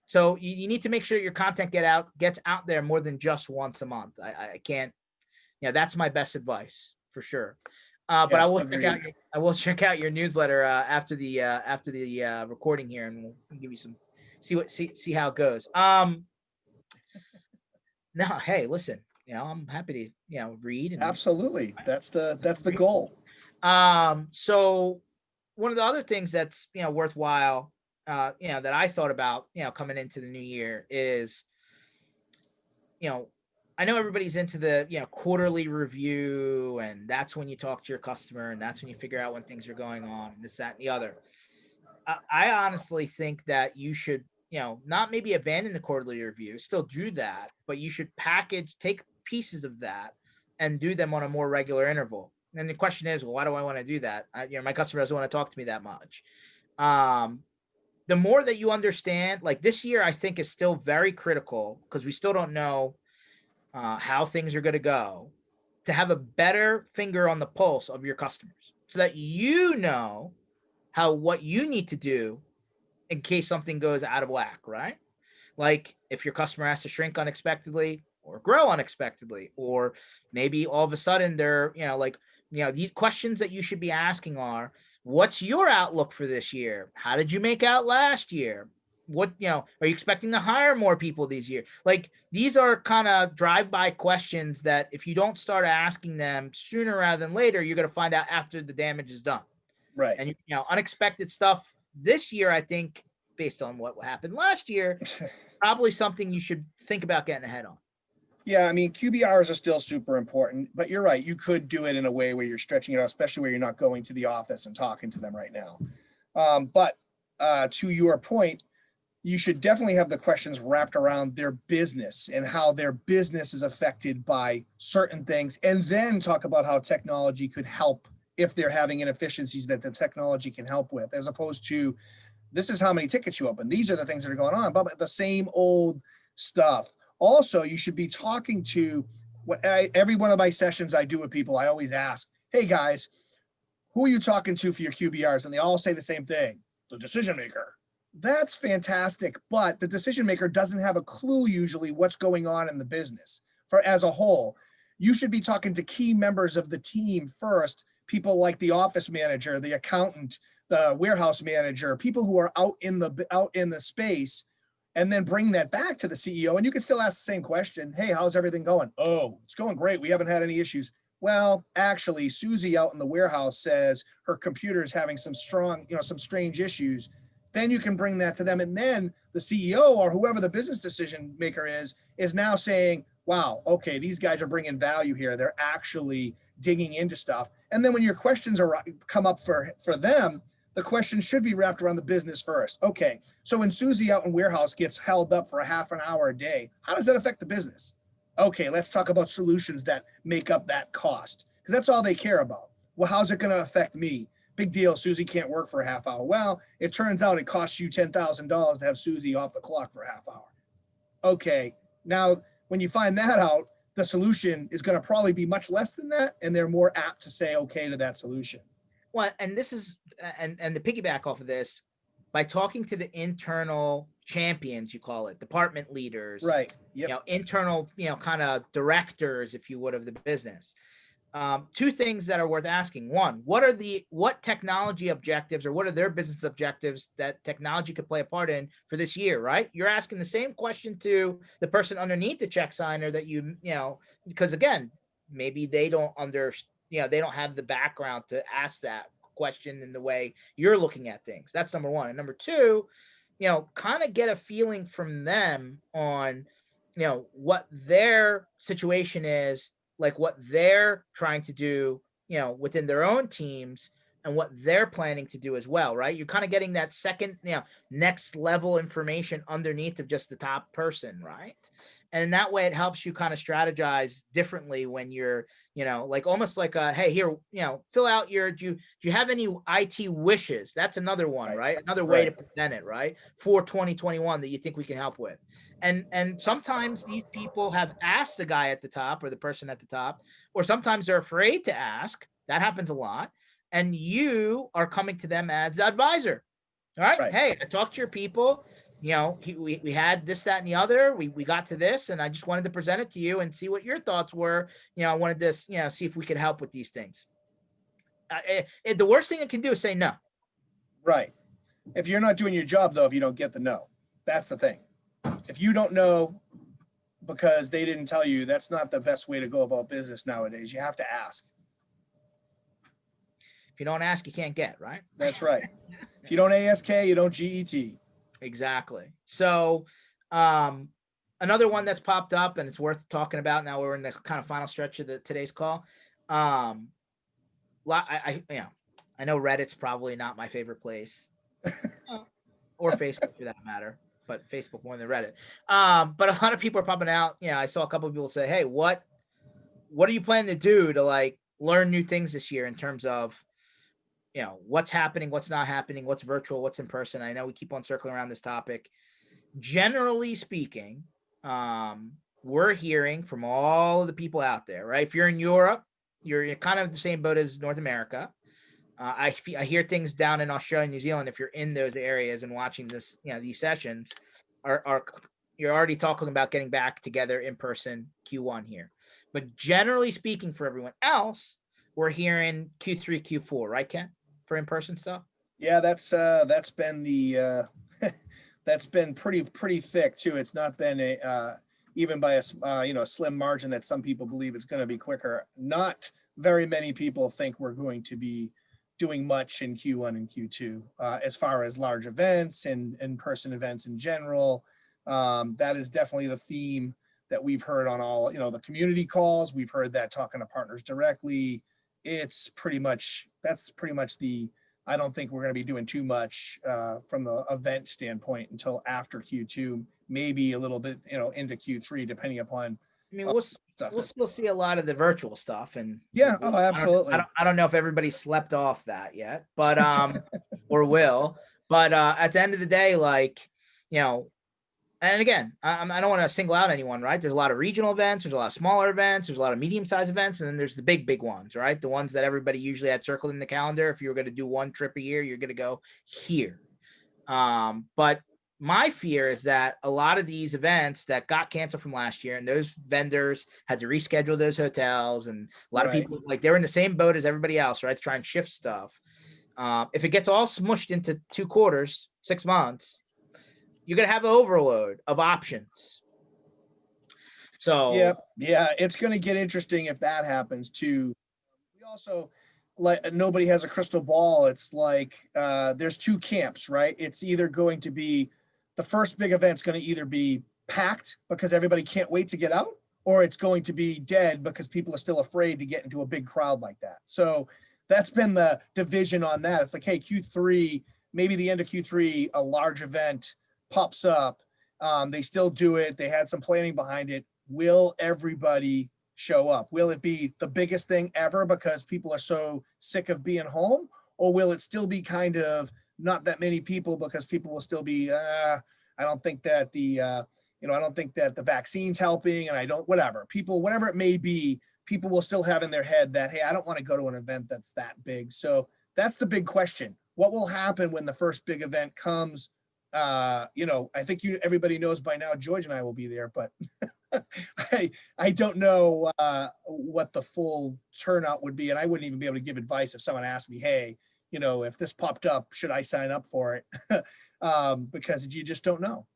Speaker 1: So you need to make sure your content gets out there more than just once a month. I can't, that's my best advice for sure. But
Speaker 2: Yeah,
Speaker 1: I will check out your newsletter after the recording here, and we'll give you some see how it goes. No, hey, listen, I'm happy to read. And
Speaker 2: absolutely. That's the goal.
Speaker 1: So one of the other things that's worthwhile that I thought about coming into the new year is I know everybody's into the quarterly review, and that's when you talk to your customer, and that's when you figure out when things are going on, and this, that, and the other. I honestly think that you should not maybe abandon the quarterly review, still do that, but you should take pieces of that and do them on a more regular interval. And the question is, well, why do I want to do that? My customer doesn't want to talk to me that much. The more that you understand, like this year, I think is still very critical because we still don't know how things are going to go, to have a better finger on the pulse of your customers so that what you need to do in case something goes out of whack, right? Like if your customer has to shrink unexpectedly or grow unexpectedly, or maybe all of a sudden they're, these questions that you should be asking are, what's your outlook for this year? How did you make out last year? What, are you expecting to hire more people this year? Like these are kind of drive-by questions that if you don't start asking them sooner rather than later, you're going to find out after the damage is done.
Speaker 2: Right.
Speaker 1: And, unexpected stuff this year, I think, based on what happened last year, probably something you should think about getting ahead on.
Speaker 2: Yeah, I mean, QBRs are still super important, but you're right. You could do it in a way where you're stretching it out, especially where you're not going to the office and talking to them right now. But to your point, you should definitely have the questions wrapped around their business and how their business is affected by certain things, and then talk about how technology could help if they're having inefficiencies that the technology can help with, as opposed to, this is how many tickets you open. These are the things that are going on, but the same old stuff. Also, you should be talking to every one of my sessions I do with people. I always ask, hey guys, who are you talking to for your QBRs? And they all say the same thing, the decision maker. That's fantastic, but the decision maker doesn't have a clue usually what's going on in the business as a whole. You should be talking to key members of the team first, people like the office manager, the accountant, the warehouse manager, people who are out in the space, and then bring that back to the CEO. And you can still ask the same question. Hey, how's everything going? Oh, it's going great. We haven't had any issues. Well, actually, Susie out in the warehouse says her computer is having some strange issues. Then you can bring that to them. And then the CEO or whoever the business decision maker is now saying, wow, okay, these guys are bringing value here. They're actually digging into stuff. And then when your questions come up for them, the question should be wrapped around the business first. Okay, so when Susie out in warehouse gets held up for a half an hour a day, how does that affect the business? Okay, let's talk about solutions that make up that cost, because that's all they care about. Well, how's it going to affect me? Big deal, Susie can't work for a half hour. Well, it turns out it costs you $10,000 to have Susie off the clock for a half hour. Okay, now when you find that out, the solution is going to probably be much less than that, and they're more apt to say okay to that solution.
Speaker 1: Well, and this is, and to piggyback off of this, by talking to the internal champions, you call it, department leaders,
Speaker 2: right? Yep.
Speaker 1: Internal, kind of directors, if you would, of the business. Two things that are worth asking. One, what technology objectives, or what are their business objectives that technology could play a part in for this year, right? You're asking the same question to the person underneath the check signer that because again, maybe they don't they don't have the background to ask that question in the way you're looking at things. That's number one. And number two, kind of get a feeling from them on, what their situation is, like what they're trying to do, within their own teams and what they're planning to do as well, right? You're kind of getting that second, next level information underneath of just the top person, right? And that way it helps you kind of strategize differently when you're, like almost like hey, here, fill out do you have any IT wishes? That's another one, right? Another way to present it, right? For 2021 that you think we can help with. And sometimes these people have asked the guy at the top or the person at the top, or sometimes they're afraid to ask. That happens a lot. And you are coming to them as the advisor. All right. Hey, I talked to your people. We had this, that, and the other. We got to this, and I just wanted to present it to you and see what your thoughts were. I wanted to, see if we could help with these things. The worst thing it can do is say no.
Speaker 2: Right. If you're not doing your job, though, if you don't get the no, that's the thing. If you don't know because they didn't tell you, that's not the best way to go about business nowadays. You have to ask.
Speaker 1: If you don't ask, you can't get, right?
Speaker 2: That's right. If you don't ASK, you don't GET.
Speaker 1: Exactly. So another one that's popped up and it's worth talking about. Now we're in the kind of final stretch of today's call. I know Reddit's probably not my favorite place, or Facebook for that matter, but Facebook more than Reddit. But a lot of people are popping out. I saw a couple of people say, "Hey, what are you planning to do to like learn new things this year in terms of what's happening, what's not happening, what's virtual, what's in person?" I know we keep on circling around this topic. Generally speaking, we're hearing from all of the people out there, right? If you're in Europe, you're kind of the same boat as North America. I hear things down in Australia and New Zealand. If you're in those areas and watching this, these sessions, are you're already talking about getting back together in person Q1 here. But generally speaking, for everyone else, we're hearing Q3, Q4, right, Ken, for in-person stuff?
Speaker 2: Yeah, that's been the that's been pretty thick too. It's not been a even by a slim margin that some people believe it's going to be quicker. Not very many people think we're going to be doing much in Q1 and Q2 as far as large events and in-person events in general. That is definitely the theme that we've heard on all, the community calls. We've heard that talking to partners directly. That's pretty much I don't think we're going to be doing too much from the event standpoint until after Q2, maybe a little bit, into Q3, depending upon.
Speaker 1: I mean, we'll still see a lot of the virtual stuff, and
Speaker 2: absolutely.
Speaker 1: I don't know if everybody slept off that yet, but or will. But at the end of the day, like, and again, I don't want to single out anyone, right? There's a lot of regional events, there's a lot of smaller events, there's a lot of medium-sized events, and then there's the big ones, right? The ones that everybody usually had circled in the calendar. If you were going to do one trip a year, you're going to go here. But my fear is that a lot of these events that got canceled from last year, and those vendors had to reschedule those hotels, and a lot of people, like, they're in the same boat as everybody else, right? To try and shift stuff. If it gets all smushed into 2 quarters, 6 months, you're going to have an overload of options. So
Speaker 2: yeah, it's going to get interesting if that happens too. We also, like, nobody has a crystal ball. It's like there's 2 camps, right? It's either going to be the first big event's going to either be packed because everybody can't wait to get out, or it's going to be dead because people are still afraid to get into a big crowd like that. So that's been the division on that. It's like, hey, Q3, maybe the end of Q3, a large event pops up. They still do it. They had some planning behind it. Will everybody show up? Will it be the biggest thing ever because people are so sick of being home? Or will it still be kind of not that many people because people will still be, I don't think that I don't think that the vaccine's helping, and whatever it may be, people will still have in their head that, hey, I don't want to go to an event that's that big. So that's the big question. What will happen when the first big event comes? I think everybody knows by now, George and I will be there, but I don't know what the full turnout would be. And I wouldn't even be able to give advice if someone asked me, hey, if this popped up, should I sign up for it? Because you just don't know.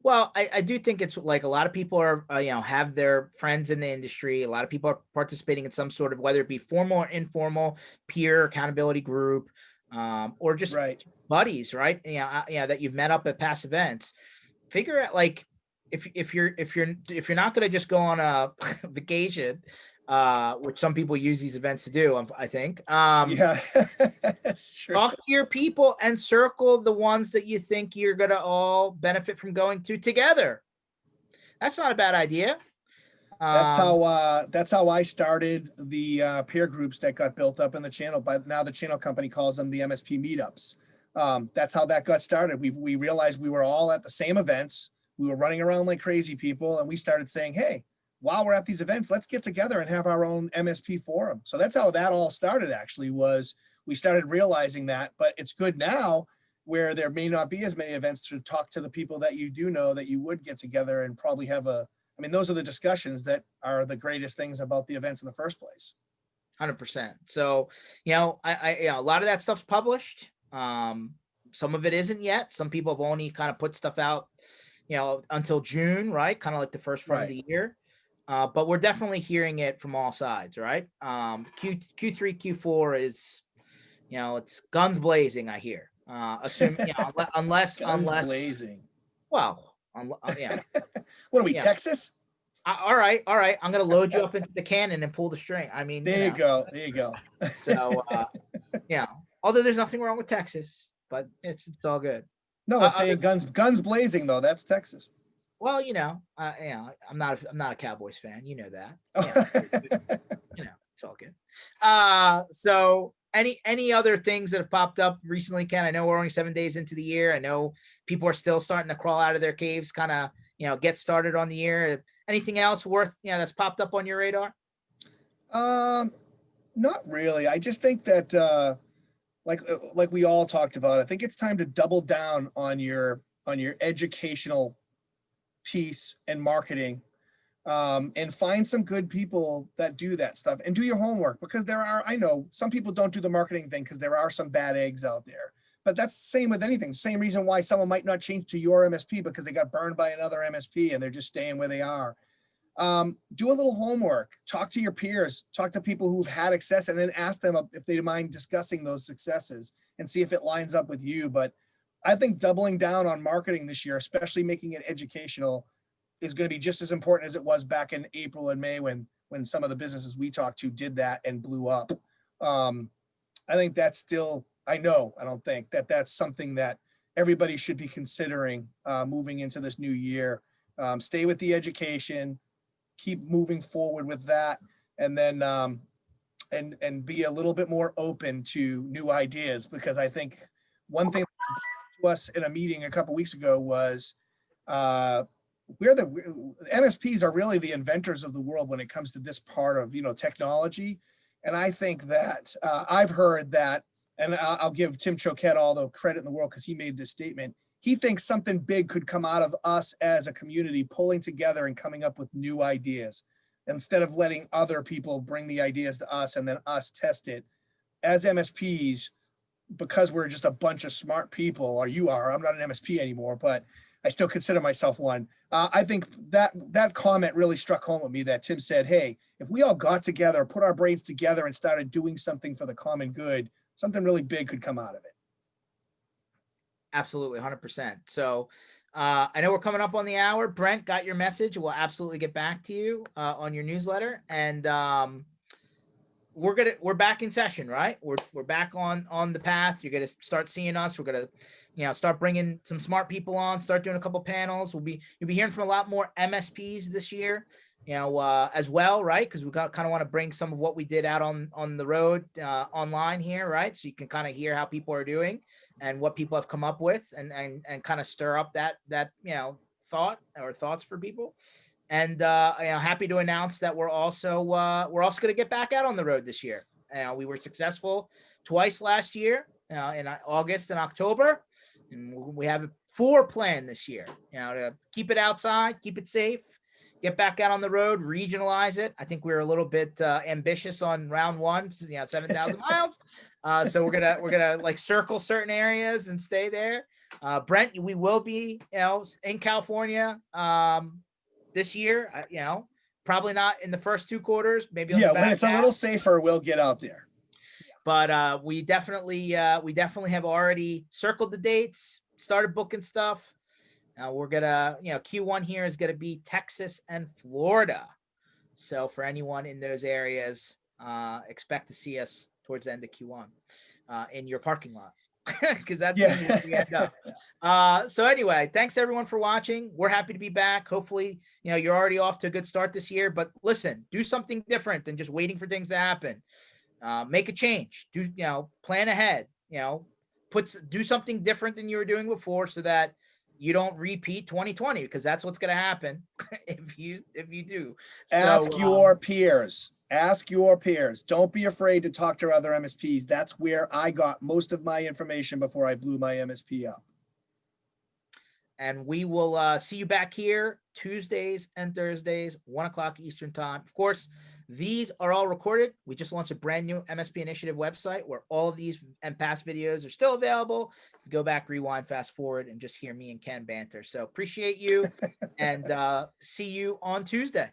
Speaker 1: Well, I do think it's like a lot of people are, have their friends in the industry. A lot of people are participating in some sort of, whether it be formal or informal peer accountability group, or just buddies, right? That you've met up at past events. Figure out, like, if you're not going to just go on a vacation which some people use these events to do, I think.
Speaker 2: Yeah, that's true.
Speaker 1: Talk to your people and circle the ones that you think you're going to all benefit from going to together. That's not a bad idea.
Speaker 2: That's how I started the peer groups that got built up in the channel. But now the channel company calls them the MSP meetups. That's how that got started. We realized we were all at the same events. We were running around like crazy people, and we started saying, "Hey, while we're at these events, let's get together and have our own MSP forum." So that's how that all started. Actually, was we started realizing that. But it's good now, where there may not be as many events, to talk to the people that you do know that you would get together and probably have a. I mean, those are the discussions that are the greatest things about the events in the first place.
Speaker 1: 100%. So, a lot of that stuff's published. Some of it isn't yet. Some people have only kind of put stuff out, until June, right? Kind of like the first front of the year. But we're definitely hearing it from all sides, right? Q3, Q4 is, it's guns blazing, I hear. Unless
Speaker 2: blazing.
Speaker 1: Well, yeah.
Speaker 2: What are we, Texas?
Speaker 1: All right. I'm gonna load you up into the cannon and pull the string. I mean,
Speaker 2: there you go.
Speaker 1: So, although there's nothing wrong with Texas, but it's all good.
Speaker 2: No, we're saying guns blazing though. That's Texas.
Speaker 1: Well, I'm not a Cowboys fan. You know that. It's all good. So any other things that have popped up recently, Ken? I know we're only 7 days into the year. I know people are still starting to crawl out of their caves, kind of, get started on the year. Anything else worth, that's popped up on your radar?
Speaker 2: Not really. I just think that, like we all talked about, I think it's time to double down on your educational piece and marketing, and find some good people that do that stuff and do your homework, because I know some people don't do the marketing thing because there are some bad eggs out there, but that's the same with anything. Same reason why someone might not change to your MSP because they got burned by another MSP and they're just staying where they are. Do a little homework, talk to your peers, talk to people who've had success, and then ask them if they mind discussing those successes and see if it lines up with you. But I think doubling down on marketing this year, especially making it educational, is going to be just as important as it was back in April and May when some of the businesses we talked to did that and blew up. I think that's still, I don't think that's something that everybody should be considering moving into this new year. Stay with the education, keep moving forward with that, and then and be a little bit more open to new ideas, because I think one thing to us in a meeting a couple weeks ago was MSPs are really the inventors of the world when it comes to this part of technology. And I think that I've heard that, and I'll give Tim Choquette all the credit in the world because he made this statement. He thinks something big could come out of us as a community pulling together and coming up with new ideas, instead of letting other people bring the ideas to us and then us test it. As MSPs, because we're just a bunch of smart people, or you are, I'm not an MSP anymore, but I still consider myself one. I think that comment really struck home with me, that Tim said, hey, if we all got together, put our brains together and started doing something for the common good, something really big could come out of it.
Speaker 1: Absolutely, 100%. So I know we're coming up on the hour. Brent, got your message. We'll absolutely get back to you on your newsletter. And we're back in session, right? We're back on the path. You're gonna start seeing us. We're gonna start bringing some smart people on, start doing a couple panels. You'll be hearing from a lot more MSPs this year, as well, right? Because we kind of want to bring some of what we did out on the road online here, right? So you can kind of hear how people are doing and what people have come up with, and kind of stir up that thoughts for people. And happy to announce that we're also going to get back out on the road this year. We were successful twice last year, in August and October, and we have 4 planned this year. To keep it outside, keep it safe, get back out on the road, regionalize it. I think we were a little bit ambitious on round 1, 7,000 miles. So we're gonna like circle certain areas and stay there. Brent, we will be in California. This year, probably not in the first 2 quarters. Maybe
Speaker 2: when it's a little safer, we'll get out there.
Speaker 1: But we definitely have already circled the dates, started booking stuff. We're gonna, Q1 here is gonna be Texas and Florida. So for anyone in those areas, expect to see us towards the end of Q1 in your parking lot, because that's usually where we end up. So anyway, thanks everyone for watching. We're happy to be back. Hopefully, you're already off to a good start this year, but listen, do something different than just waiting for things to happen. Make a change. Plan ahead. Do something different than you were doing before, so that you don't repeat 2020, because that's what's going to happen if you do.
Speaker 2: Ask your peers. Ask your peers. Don't be afraid to talk to other MSPs. That's where I got most of my information before I blew my MSP up.
Speaker 1: And we will see you back here Tuesdays and Thursdays, 1 o'clock Eastern time. Of course, these are all recorded. We just launched a brand new MSP Initiative website where all of these and past videos are still available. Go back, rewind, fast forward, and just hear me and Ken banter. So appreciate you, and see you on Tuesday.